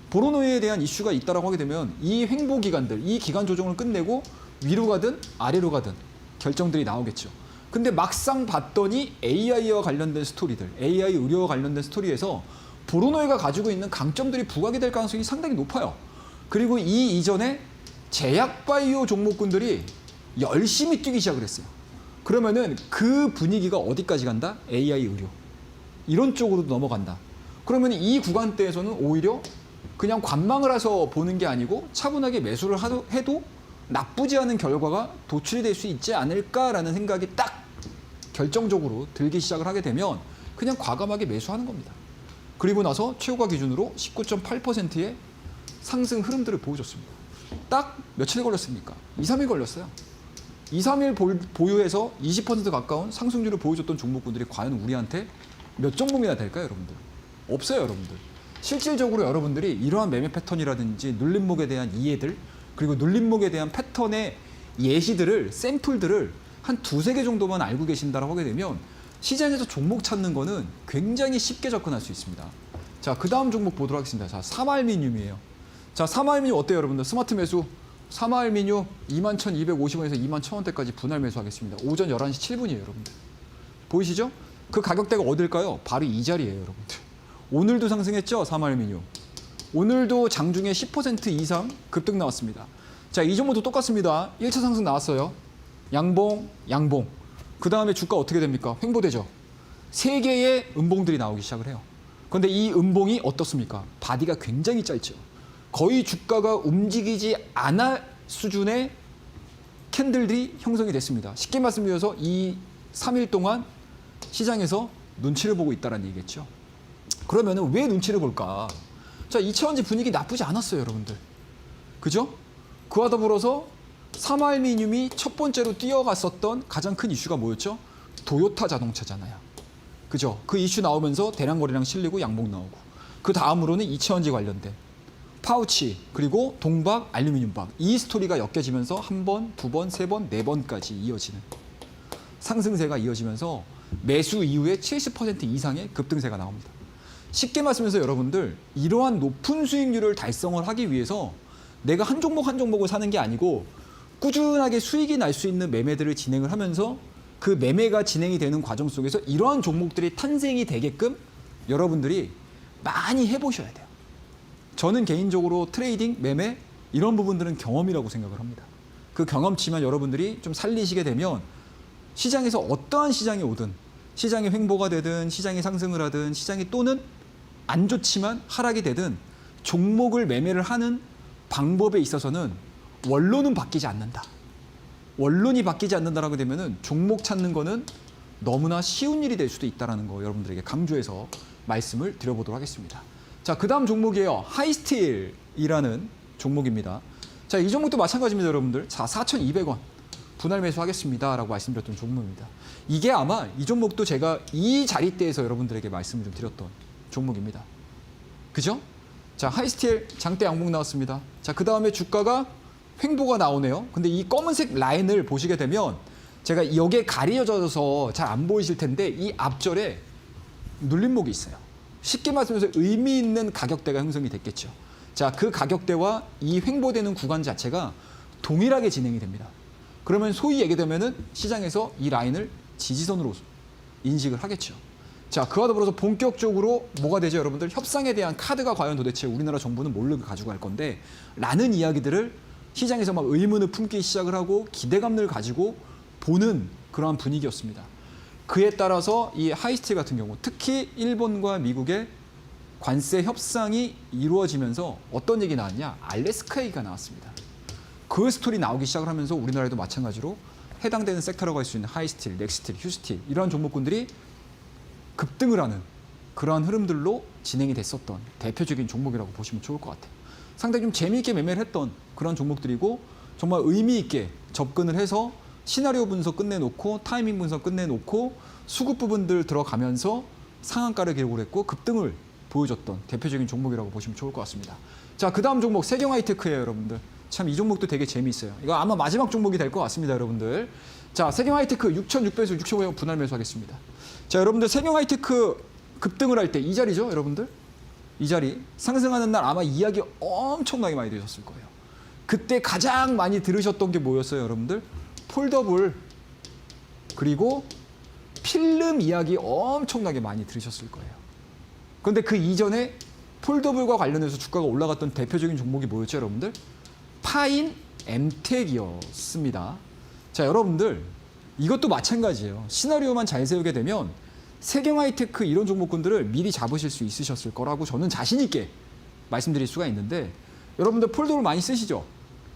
보로노이에 대한 이슈가 있다라고 하게 되면 이 횡보 기간들, 이 기간 조정을 끝내고 위로 가든 아래로 가든 결정들이 나오겠죠. 근데 막상 봤더니 AI와 관련된 스토리들, AI 의료와 관련된 스토리에서 보로노이가 가지고 있는 강점들이 부각이 될 가능성이 상당히 높아요. 그리고 이 이전에 제약바이오 종목군들이 열심히 뛰기 시작을 했어요. 그러면은 그 분위기가 어디까지 간다? AI 의료. 이런 쪽으로도 넘어간다. 그러면 이 구간대에서는 오히려 그냥 관망을 해서 보는 게 아니고 차분하게 매수를 해도 나쁘지 않은 결과가 도출이 될 수 있지 않을까라는 생각이 딱 결정적으로 들기 시작을 하게 되면 그냥 과감하게 매수하는 겁니다. 그리고 나서 최고가 기준으로 19.8%의 상승 흐름들을 보여줬습니다. 딱 며칠 걸렸습니까? 2, 3일 걸렸어요. 2, 3일 보유해서 20% 가까운 상승률을 보여줬던 종목군들이 과연 우리한테 몇 종목이나 될까요, 여러분들? 없어요, 여러분들. 실질적으로 여러분들이 이러한 매매 패턴이라든지 눌림목에 대한 이해들, 그리고 눌림목에 대한 패턴의 예시들을, 샘플들을 한 두세 개 정도만 알고 계신다라고 하게 되면 시장에서 종목 찾는 거는 굉장히 쉽게 접근할 수 있습니다. 자, 그 다음 종목 보도록 하겠습니다. 자, 사마알미늄이에요. 자, 사마알미늄 어때요, 여러분들? 스마트 매수. 사마알미늄 21,250원에서 21,000원대까지 분할 매수하겠습니다. 오전 11시 7분이에요, 여러분들. 보이시죠? 그 가격대가 어딜까요? 바로 이 자리예요, 여러분들. 오늘도 상승했죠, 사마알미늄. 오늘도 장중에 10% 이상 급등 나왔습니다. 자, 이 종목도 똑같습니다. 1차 상승 나왔어요. 양봉, 양봉. 그 다음에 주가 어떻게 됩니까? 횡보되죠. 3개의 음봉들이 나오기 시작을 해요. 그런데 이 음봉이 어떻습니까? 바디가 굉장히 짧죠. 거의 주가가 움직이지 않을 수준의 캔들들이 형성이 됐습니다. 쉽게 말씀드려서 이 3일 동안 시장에서 눈치를 보고 있다는 얘기겠죠. 그러면 왜 눈치를 볼까? 자, 2차원지 분위기 나쁘지 않았어요, 여러분들. 그죠? 그와 더불어서 사마알미늄이 첫 번째로 뛰어갔었던 가장 큰 이슈가 뭐였죠? 도요타 자동차잖아요. 그죠? 그 이슈 나오면서 대량 거래량 실리고 양봉 나오고. 그 다음으로는 2차원지 관련된 파우치, 그리고 동박, 알루미늄박. 이 스토리가 엮여지면서 한 번, 두 번, 세 번, 네 번까지 이어지는 상승세가 이어지면서 매수 이후에 70% 이상의 급등세가 나옵니다. 쉽게 말씀해서 여러분들, 이러한 높은 수익률을 달성을 하기 위해서 내가 한 종목 한 종목을 사는 게 아니고 꾸준하게 수익이 날 수 있는 매매들을 진행을 하면서 그 매매가 진행이 되는 과정 속에서 이러한 종목들이 탄생이 되게끔 여러분들이 많이 해보셔야 돼요. 저는 개인적으로 트레이딩, 매매 이런 부분들은 경험이라고 생각을 합니다. 그 경험치만 여러분들이 좀 살리시게 되면 시장에서 어떠한 시장이 오든, 시장이 횡보가 되든 시장이 상승을 하든 시장이 또는 안 좋지만 하락이 되든 종목을 매매를 하는 방법에 있어서는 원론은 바뀌지 않는다. 원론이 바뀌지 않는다라고 되면은 종목 찾는 거는 너무나 쉬운 일이 될 수도 있다라는 거 여러분들에게 강조해서 말씀을 드려보도록 하겠습니다. 자, 그다음 종목이에요. 하이스틸이라는 종목입니다. 자, 이 종목도 마찬가지입니다, 여러분들. 자, 4,200원 분할 매수하겠습니다라고 말씀드렸던 종목입니다. 이게 아마 이 종목도 제가 이 자리대에서 여러분들에게 말씀을 좀 드렸던 종목입니다. 그죠? 자, 하이스틸 장대 양봉 나왔습니다. 자, 그 다음에 주가가 횡보가 나오네요. 근데 이 검은색 라인을 보시게 되면 제가 여기에 가려져서 잘 안 보이실 텐데 이 앞절에 눌림목이 있어요. 쉽게 말씀해서 의미 있는 가격대가 형성이 됐겠죠. 자, 그 가격대와 이 횡보되는 구간 자체가 동일하게 진행이 됩니다. 그러면 소위 얘기되면은 시장에서 이 라인을 지지선으로 인식을 하겠죠. 자, 그와 더불어서 본격적으로 뭐가 되죠, 여러분들? 협상에 대한 카드가 과연 도대체 우리나라 정부는 뭘로 가지고 갈 건데? 라는 이야기들을 시장에서 막 의문을 품기 시작을 하고 기대감을 가지고 보는 그러한 분위기였습니다. 그에 따라서 이 하이스틸 같은 경우 특히 일본과 미국의 관세 협상이 이루어지면서 어떤 얘기 나왔냐? 알래스카 얘기가 나왔습니다. 그 스토리 나오기 시작을 하면서 우리나라에도 마찬가지로 해당되는 섹터라고 할 수 있는 하이스틸, 넥스틸, 휴스틸 이러한 종목군들이 급등을 하는 그러한 흐름들로 진행이 됐었던 대표적인 종목이라고 보시면 좋을 것 같아요. 상당히 좀 재미있게 매매를 했던 그런 종목들이고 정말 의미 있게 접근을 해서 시나리오 분석 끝내놓고 타이밍 분석 끝내놓고 수급 부분들 들어가면서 상한가를 기록을 했고 급등을 보여줬던 대표적인 종목이라고 보시면 좋을 것 같습니다. 자, 그 다음 종목 세경하이테크예요, 여러분들. 참 이 종목도 되게 재미있어요. 이거 아마 마지막 종목이 될 것 같습니다, 여러분들. 자, 세경하이테크 6,600에서 6,500원 분할 매수하겠습니다. 자, 여러분들 세경하이테크 급등을 할 때 이 자리죠, 여러분들? 이 자리 상승하는 날 아마 이야기 엄청나게 많이 들으셨을 거예요. 그때 가장 많이 들으셨던 게 뭐였어요, 여러분들? 폴더블 그리고 필름 이야기 엄청나게 많이 들으셨을 거예요. 그런데 그 이전에 폴더블과 관련해서 주가가 올라갔던 대표적인 종목이 뭐였죠, 여러분들? 파인 엠텍이었습니다. 자, 여러분들 이것도 마찬가지예요. 시나리오만 잘 세우게 되면 세경하이테크 이런 종목군들을 미리 잡으실 수 있으셨을 거라고 저는 자신 있게 말씀드릴 수가 있는데 여러분들 폴더블 많이 쓰시죠?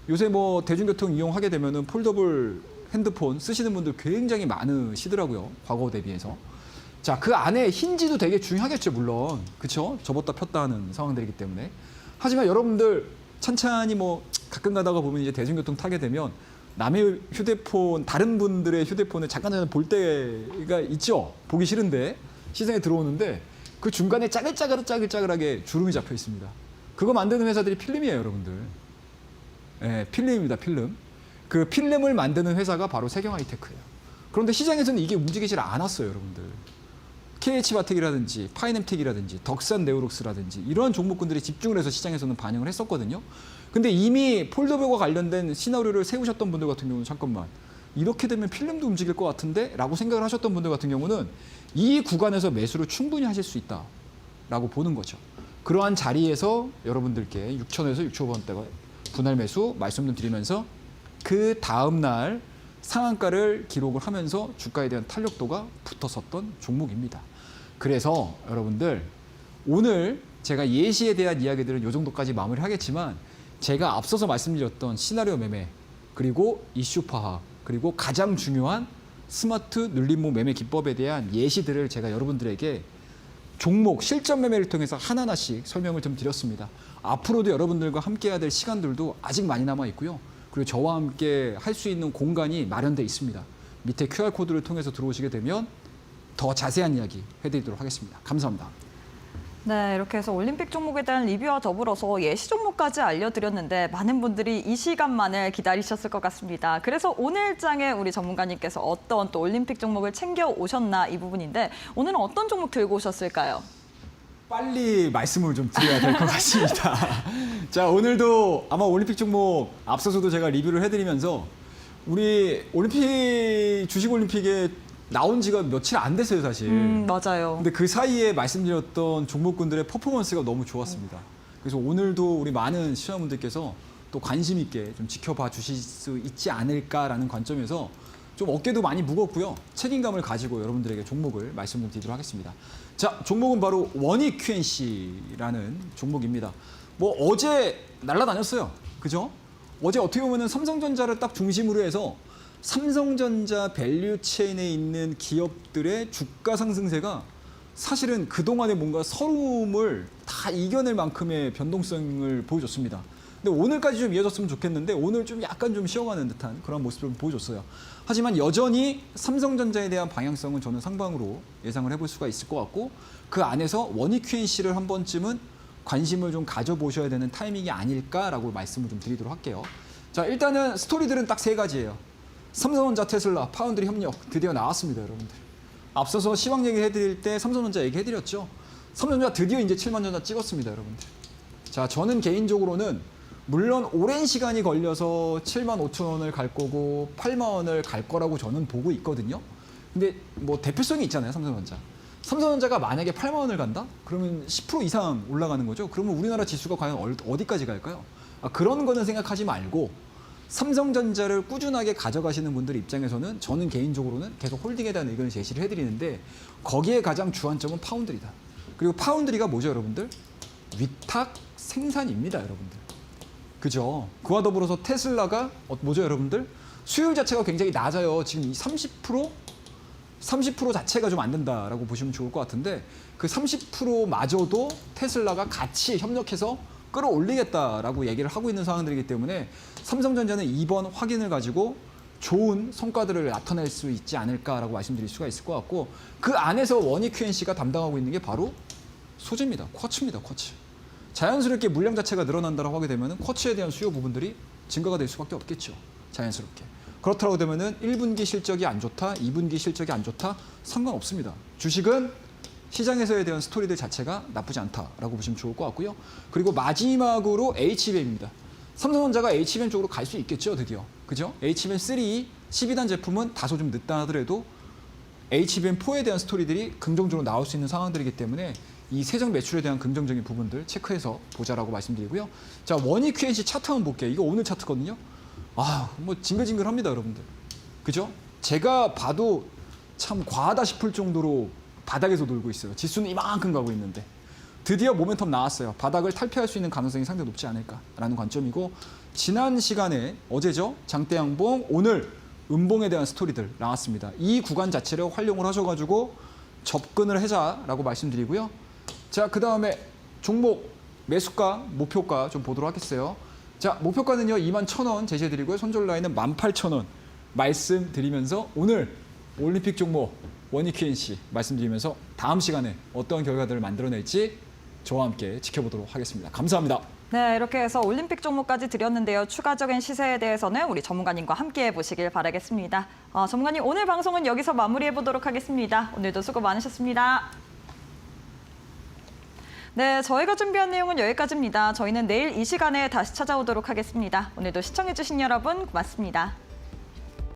요새 뭐 대중교통 이용하게 되면은 폴더블 핸드폰 쓰시는 분들 굉장히 많으시더라고요. 과거 대비해서. 자, 그 안에 힌지도 되게 중요하겠죠, 물론. 그렇죠? 접었다 폈다 하는 상황들이기 때문에. 하지만 여러분들 찬찬히 뭐 가끔 가다가 보면 이제 대중교통 타게 되면 남의 휴대폰, 다른 분들의 휴대폰을 잠깐 볼 때가 있죠. 보기 싫은데 시장에 들어오는데 그 중간에 짜글짜글하게 주름이 잡혀 있습니다. 그거 만드는 회사들이 필름이에요, 여러분들. 네, 필름입니다, 필름. 그 필름을 만드는 회사가 바로 세경하이테크예요. 그런데 시장에서는 이게 움직이질 않았어요, 여러분들. KH바텍이라든지 파이넴텍이라든지 덕산 네오록스라든지 이러한 종목군들이 집중을 해서 시장에서는 반영을 했었거든요. 근데 이미 폴더블과 관련된 시나리오를 세우셨던 분들 같은 경우는 잠깐만 이렇게 되면 필름도 움직일 것 같은데? 라고 생각을 하셨던 분들 같은 경우는 이 구간에서 매수를 충분히 하실 수 있다라고 보는 거죠. 그러한 자리에서 여러분들께 6,000에서 6,500원대가 분할 매수 말씀 좀 드리면서 그 다음 날 상한가를 기록을 하면서 주가에 대한 탄력도가 붙었었던 종목입니다. 그래서 여러분들 오늘 제가 예시에 대한 이야기들은 이 정도까지 마무리하겠지만 제가 앞서서 말씀드렸던 시나리오 매매 그리고 이슈 파악 그리고 가장 중요한 스마트 눌림목 매매 기법에 대한 예시들을 제가 여러분들에게 종목 실전 매매를 통해서 하나하나씩 설명을 좀 드렸습니다. 앞으로도 여러분들과 함께 해야 될 시간들도 아직 많이 남아 있고요. 그리고 저와 함께 할 수 있는 공간이 마련돼 있습니다. 밑에 QR코드를 통해서 들어오시게 되면 더 자세한 이야기 해드리도록 하겠습니다. 감사합니다. 네, 이렇게 해서 올림픽 종목에 대한 리뷰와 더불어서 예시 종목까지 알려드렸는데 많은 분들이 이 시간만을 기다리셨을 것 같습니다. 그래서 오늘 장에 우리 전문가님께서 어떤 또 올림픽 종목을 챙겨 오셨나 이 부분인데 오늘은 어떤 종목 들고 오셨을까요? 빨리 말씀을 좀 드려야 될 것 같습니다. 자, 오늘도 아마 올림픽 종목 앞서서도 제가 리뷰를 해드리면서 우리 올림픽 주식 올림픽에 나온 지가 며칠 안 됐어요, 사실. 맞아요. 근데 그 사이에 말씀드렸던 종목군들의 퍼포먼스가 너무 좋았습니다. 그래서 오늘도 우리 많은 시청자분들께서 또 관심 있게 좀 지켜봐 주실 수 있지 않을까라는 관점에서 좀 어깨도 많이 무겁고요. 책임감을 가지고 여러분들에게 종목을 말씀 좀 드리도록 하겠습니다. 자, 종목은 바로 원익 QNC라는 종목입니다. 뭐 어제 날아다녔어요. 그죠? 어제 어떻게 보면은 삼성전자를 딱 중심으로 해서 삼성전자 밸류체인에 있는 기업들의 주가 상승세가 사실은 그동안에 뭔가 서름을 다 이겨낼 만큼의 변동성을 보여줬습니다. 근데 오늘까지 좀 이어졌으면 좋겠는데 오늘 좀 약간 좀 쉬어가는 듯한 그런 모습을 보여줬어요. 하지만 여전히 삼성전자에 대한 방향성은 저는 상방으로 예상을 해볼 수가 있을 것 같고 그 안에서 원익 QNC를 한 번쯤은 관심을 좀 가져보셔야 되는 타이밍이 아닐까라고 말씀을 좀 드리도록 할게요. 자, 일단은 스토리들은 딱 세 가지예요. 삼성전자, 테슬라, 파운드리 협력 드디어 나왔습니다, 여러분들. 앞서서 시황 얘기해드릴 때 삼성전자 얘기해드렸죠. 삼성전자 드디어 이제 7만 전자 찍었습니다, 여러분들. 자, 저는 개인적으로는 물론 오랜 시간이 걸려서 7만 5천 원을 갈 거고 8만 원을 갈 거라고 저는 보고 있거든요. 근데 뭐 대표성이 있잖아요, 삼성전자. 삼성전자가 만약에 8만 원을 간다? 그러면 10% 이상 올라가는 거죠. 그러면 우리나라 지수가 과연 어디까지 갈까요? 그런 거는 생각하지 말고 삼성전자를 꾸준하게 가져가시는 분들 입장에서는 저는 개인적으로는 계속 홀딩에 대한 의견을 제시를 해드리는데 거기에 가장 주안점은 파운드리다. 그리고 파운드리가 뭐죠, 여러분들? 위탁 생산입니다, 여러분들. 그죠? 그와 더불어서 테슬라가 뭐죠, 여러분들? 수요일 자체가 굉장히 낮아요. 지금 30% 자체가 좀 안 된다라고 보시면 좋을 것 같은데 그 30%마저도 테슬라가 같이 협력해서 끌어올리겠다라고 얘기를 하고 있는 상황들이기 때문에 삼성전자는 이번 확인을 가지고 좋은 성과들을 나타낼 수 있지 않을까라고 말씀드릴 수가 있을 것 같고 그 안에서 원익 QNC가 담당하고 있는 게 바로 소재입니다. 쿼츠입니다. 쿼츠. 자연스럽게 물량 자체가 늘어난다고 하게 되면 쿼츠에 대한 수요 부분들이 증가가 될 수밖에 없겠죠. 자연스럽게. 그렇다고 되면은 1분기 실적이 안 좋다, 2분기 실적이 안 좋다 상관없습니다. 주식은 시장에서에 대한 스토리들 자체가 나쁘지 않다라고 보시면 좋을 것 같고요. 그리고 마지막으로 HBM입니다. 삼성전자가 HBM 쪽으로 갈 수 있겠죠, 드디어. 그죠? HBM3 12단 제품은 다소 좀 늦다 하더라도 HBM4에 대한 스토리들이 긍정적으로 나올 수 있는 상황들이기 때문에 이 세정 매출에 대한 긍정적인 부분들 체크해서 보자라고 말씀드리고요. 자, 원익 QNC 차트 한번 볼게요. 이거 오늘 차트거든요. 뭐 징글징글합니다, 여러분들. 그죠? 제가 봐도 참 과하다 싶을 정도로 바닥에서 놀고 있어요. 지수는 이만큼 가고 있는데 드디어 모멘텀 나왔어요. 바닥을 탈피할 수 있는 가능성이 상당히 높지 않을까라는 관점이고 지난 시간에 어제죠. 장대양봉, 오늘 음봉에 대한 스토리들 나왔습니다. 이 구간 자체를 활용을 하셔가지고 접근을 하자라고 말씀드리고요. 자, 그 다음에 종목 매수가, 목표가 좀 보도록 하겠어요. 자, 목표가는요 21,000원 제시해드리고요. 손절 라인은 18,000원 말씀드리면서 오늘 올림픽 종목 원익 QNC 말씀드리면서 다음 시간에 어떤 결과들을 만들어낼지 저와 함께 지켜보도록 하겠습니다. 감사합니다. 네, 이렇게 해서 올림픽 종목까지 드렸는데요. 추가적인 시세에 대해서는 우리 전문가님과 함께 보시길 바라겠습니다. 전문가님, 오늘 방송은 여기서 마무리해 보도록 하겠습니다. 오늘도 수고 많으셨습니다. 네, 저희가 준비한 내용은 여기까지입니다. 저희는 내일 이 시간에 다시 찾아오도록 하겠습니다. 오늘도 시청해주신 여러분 고맙습니다.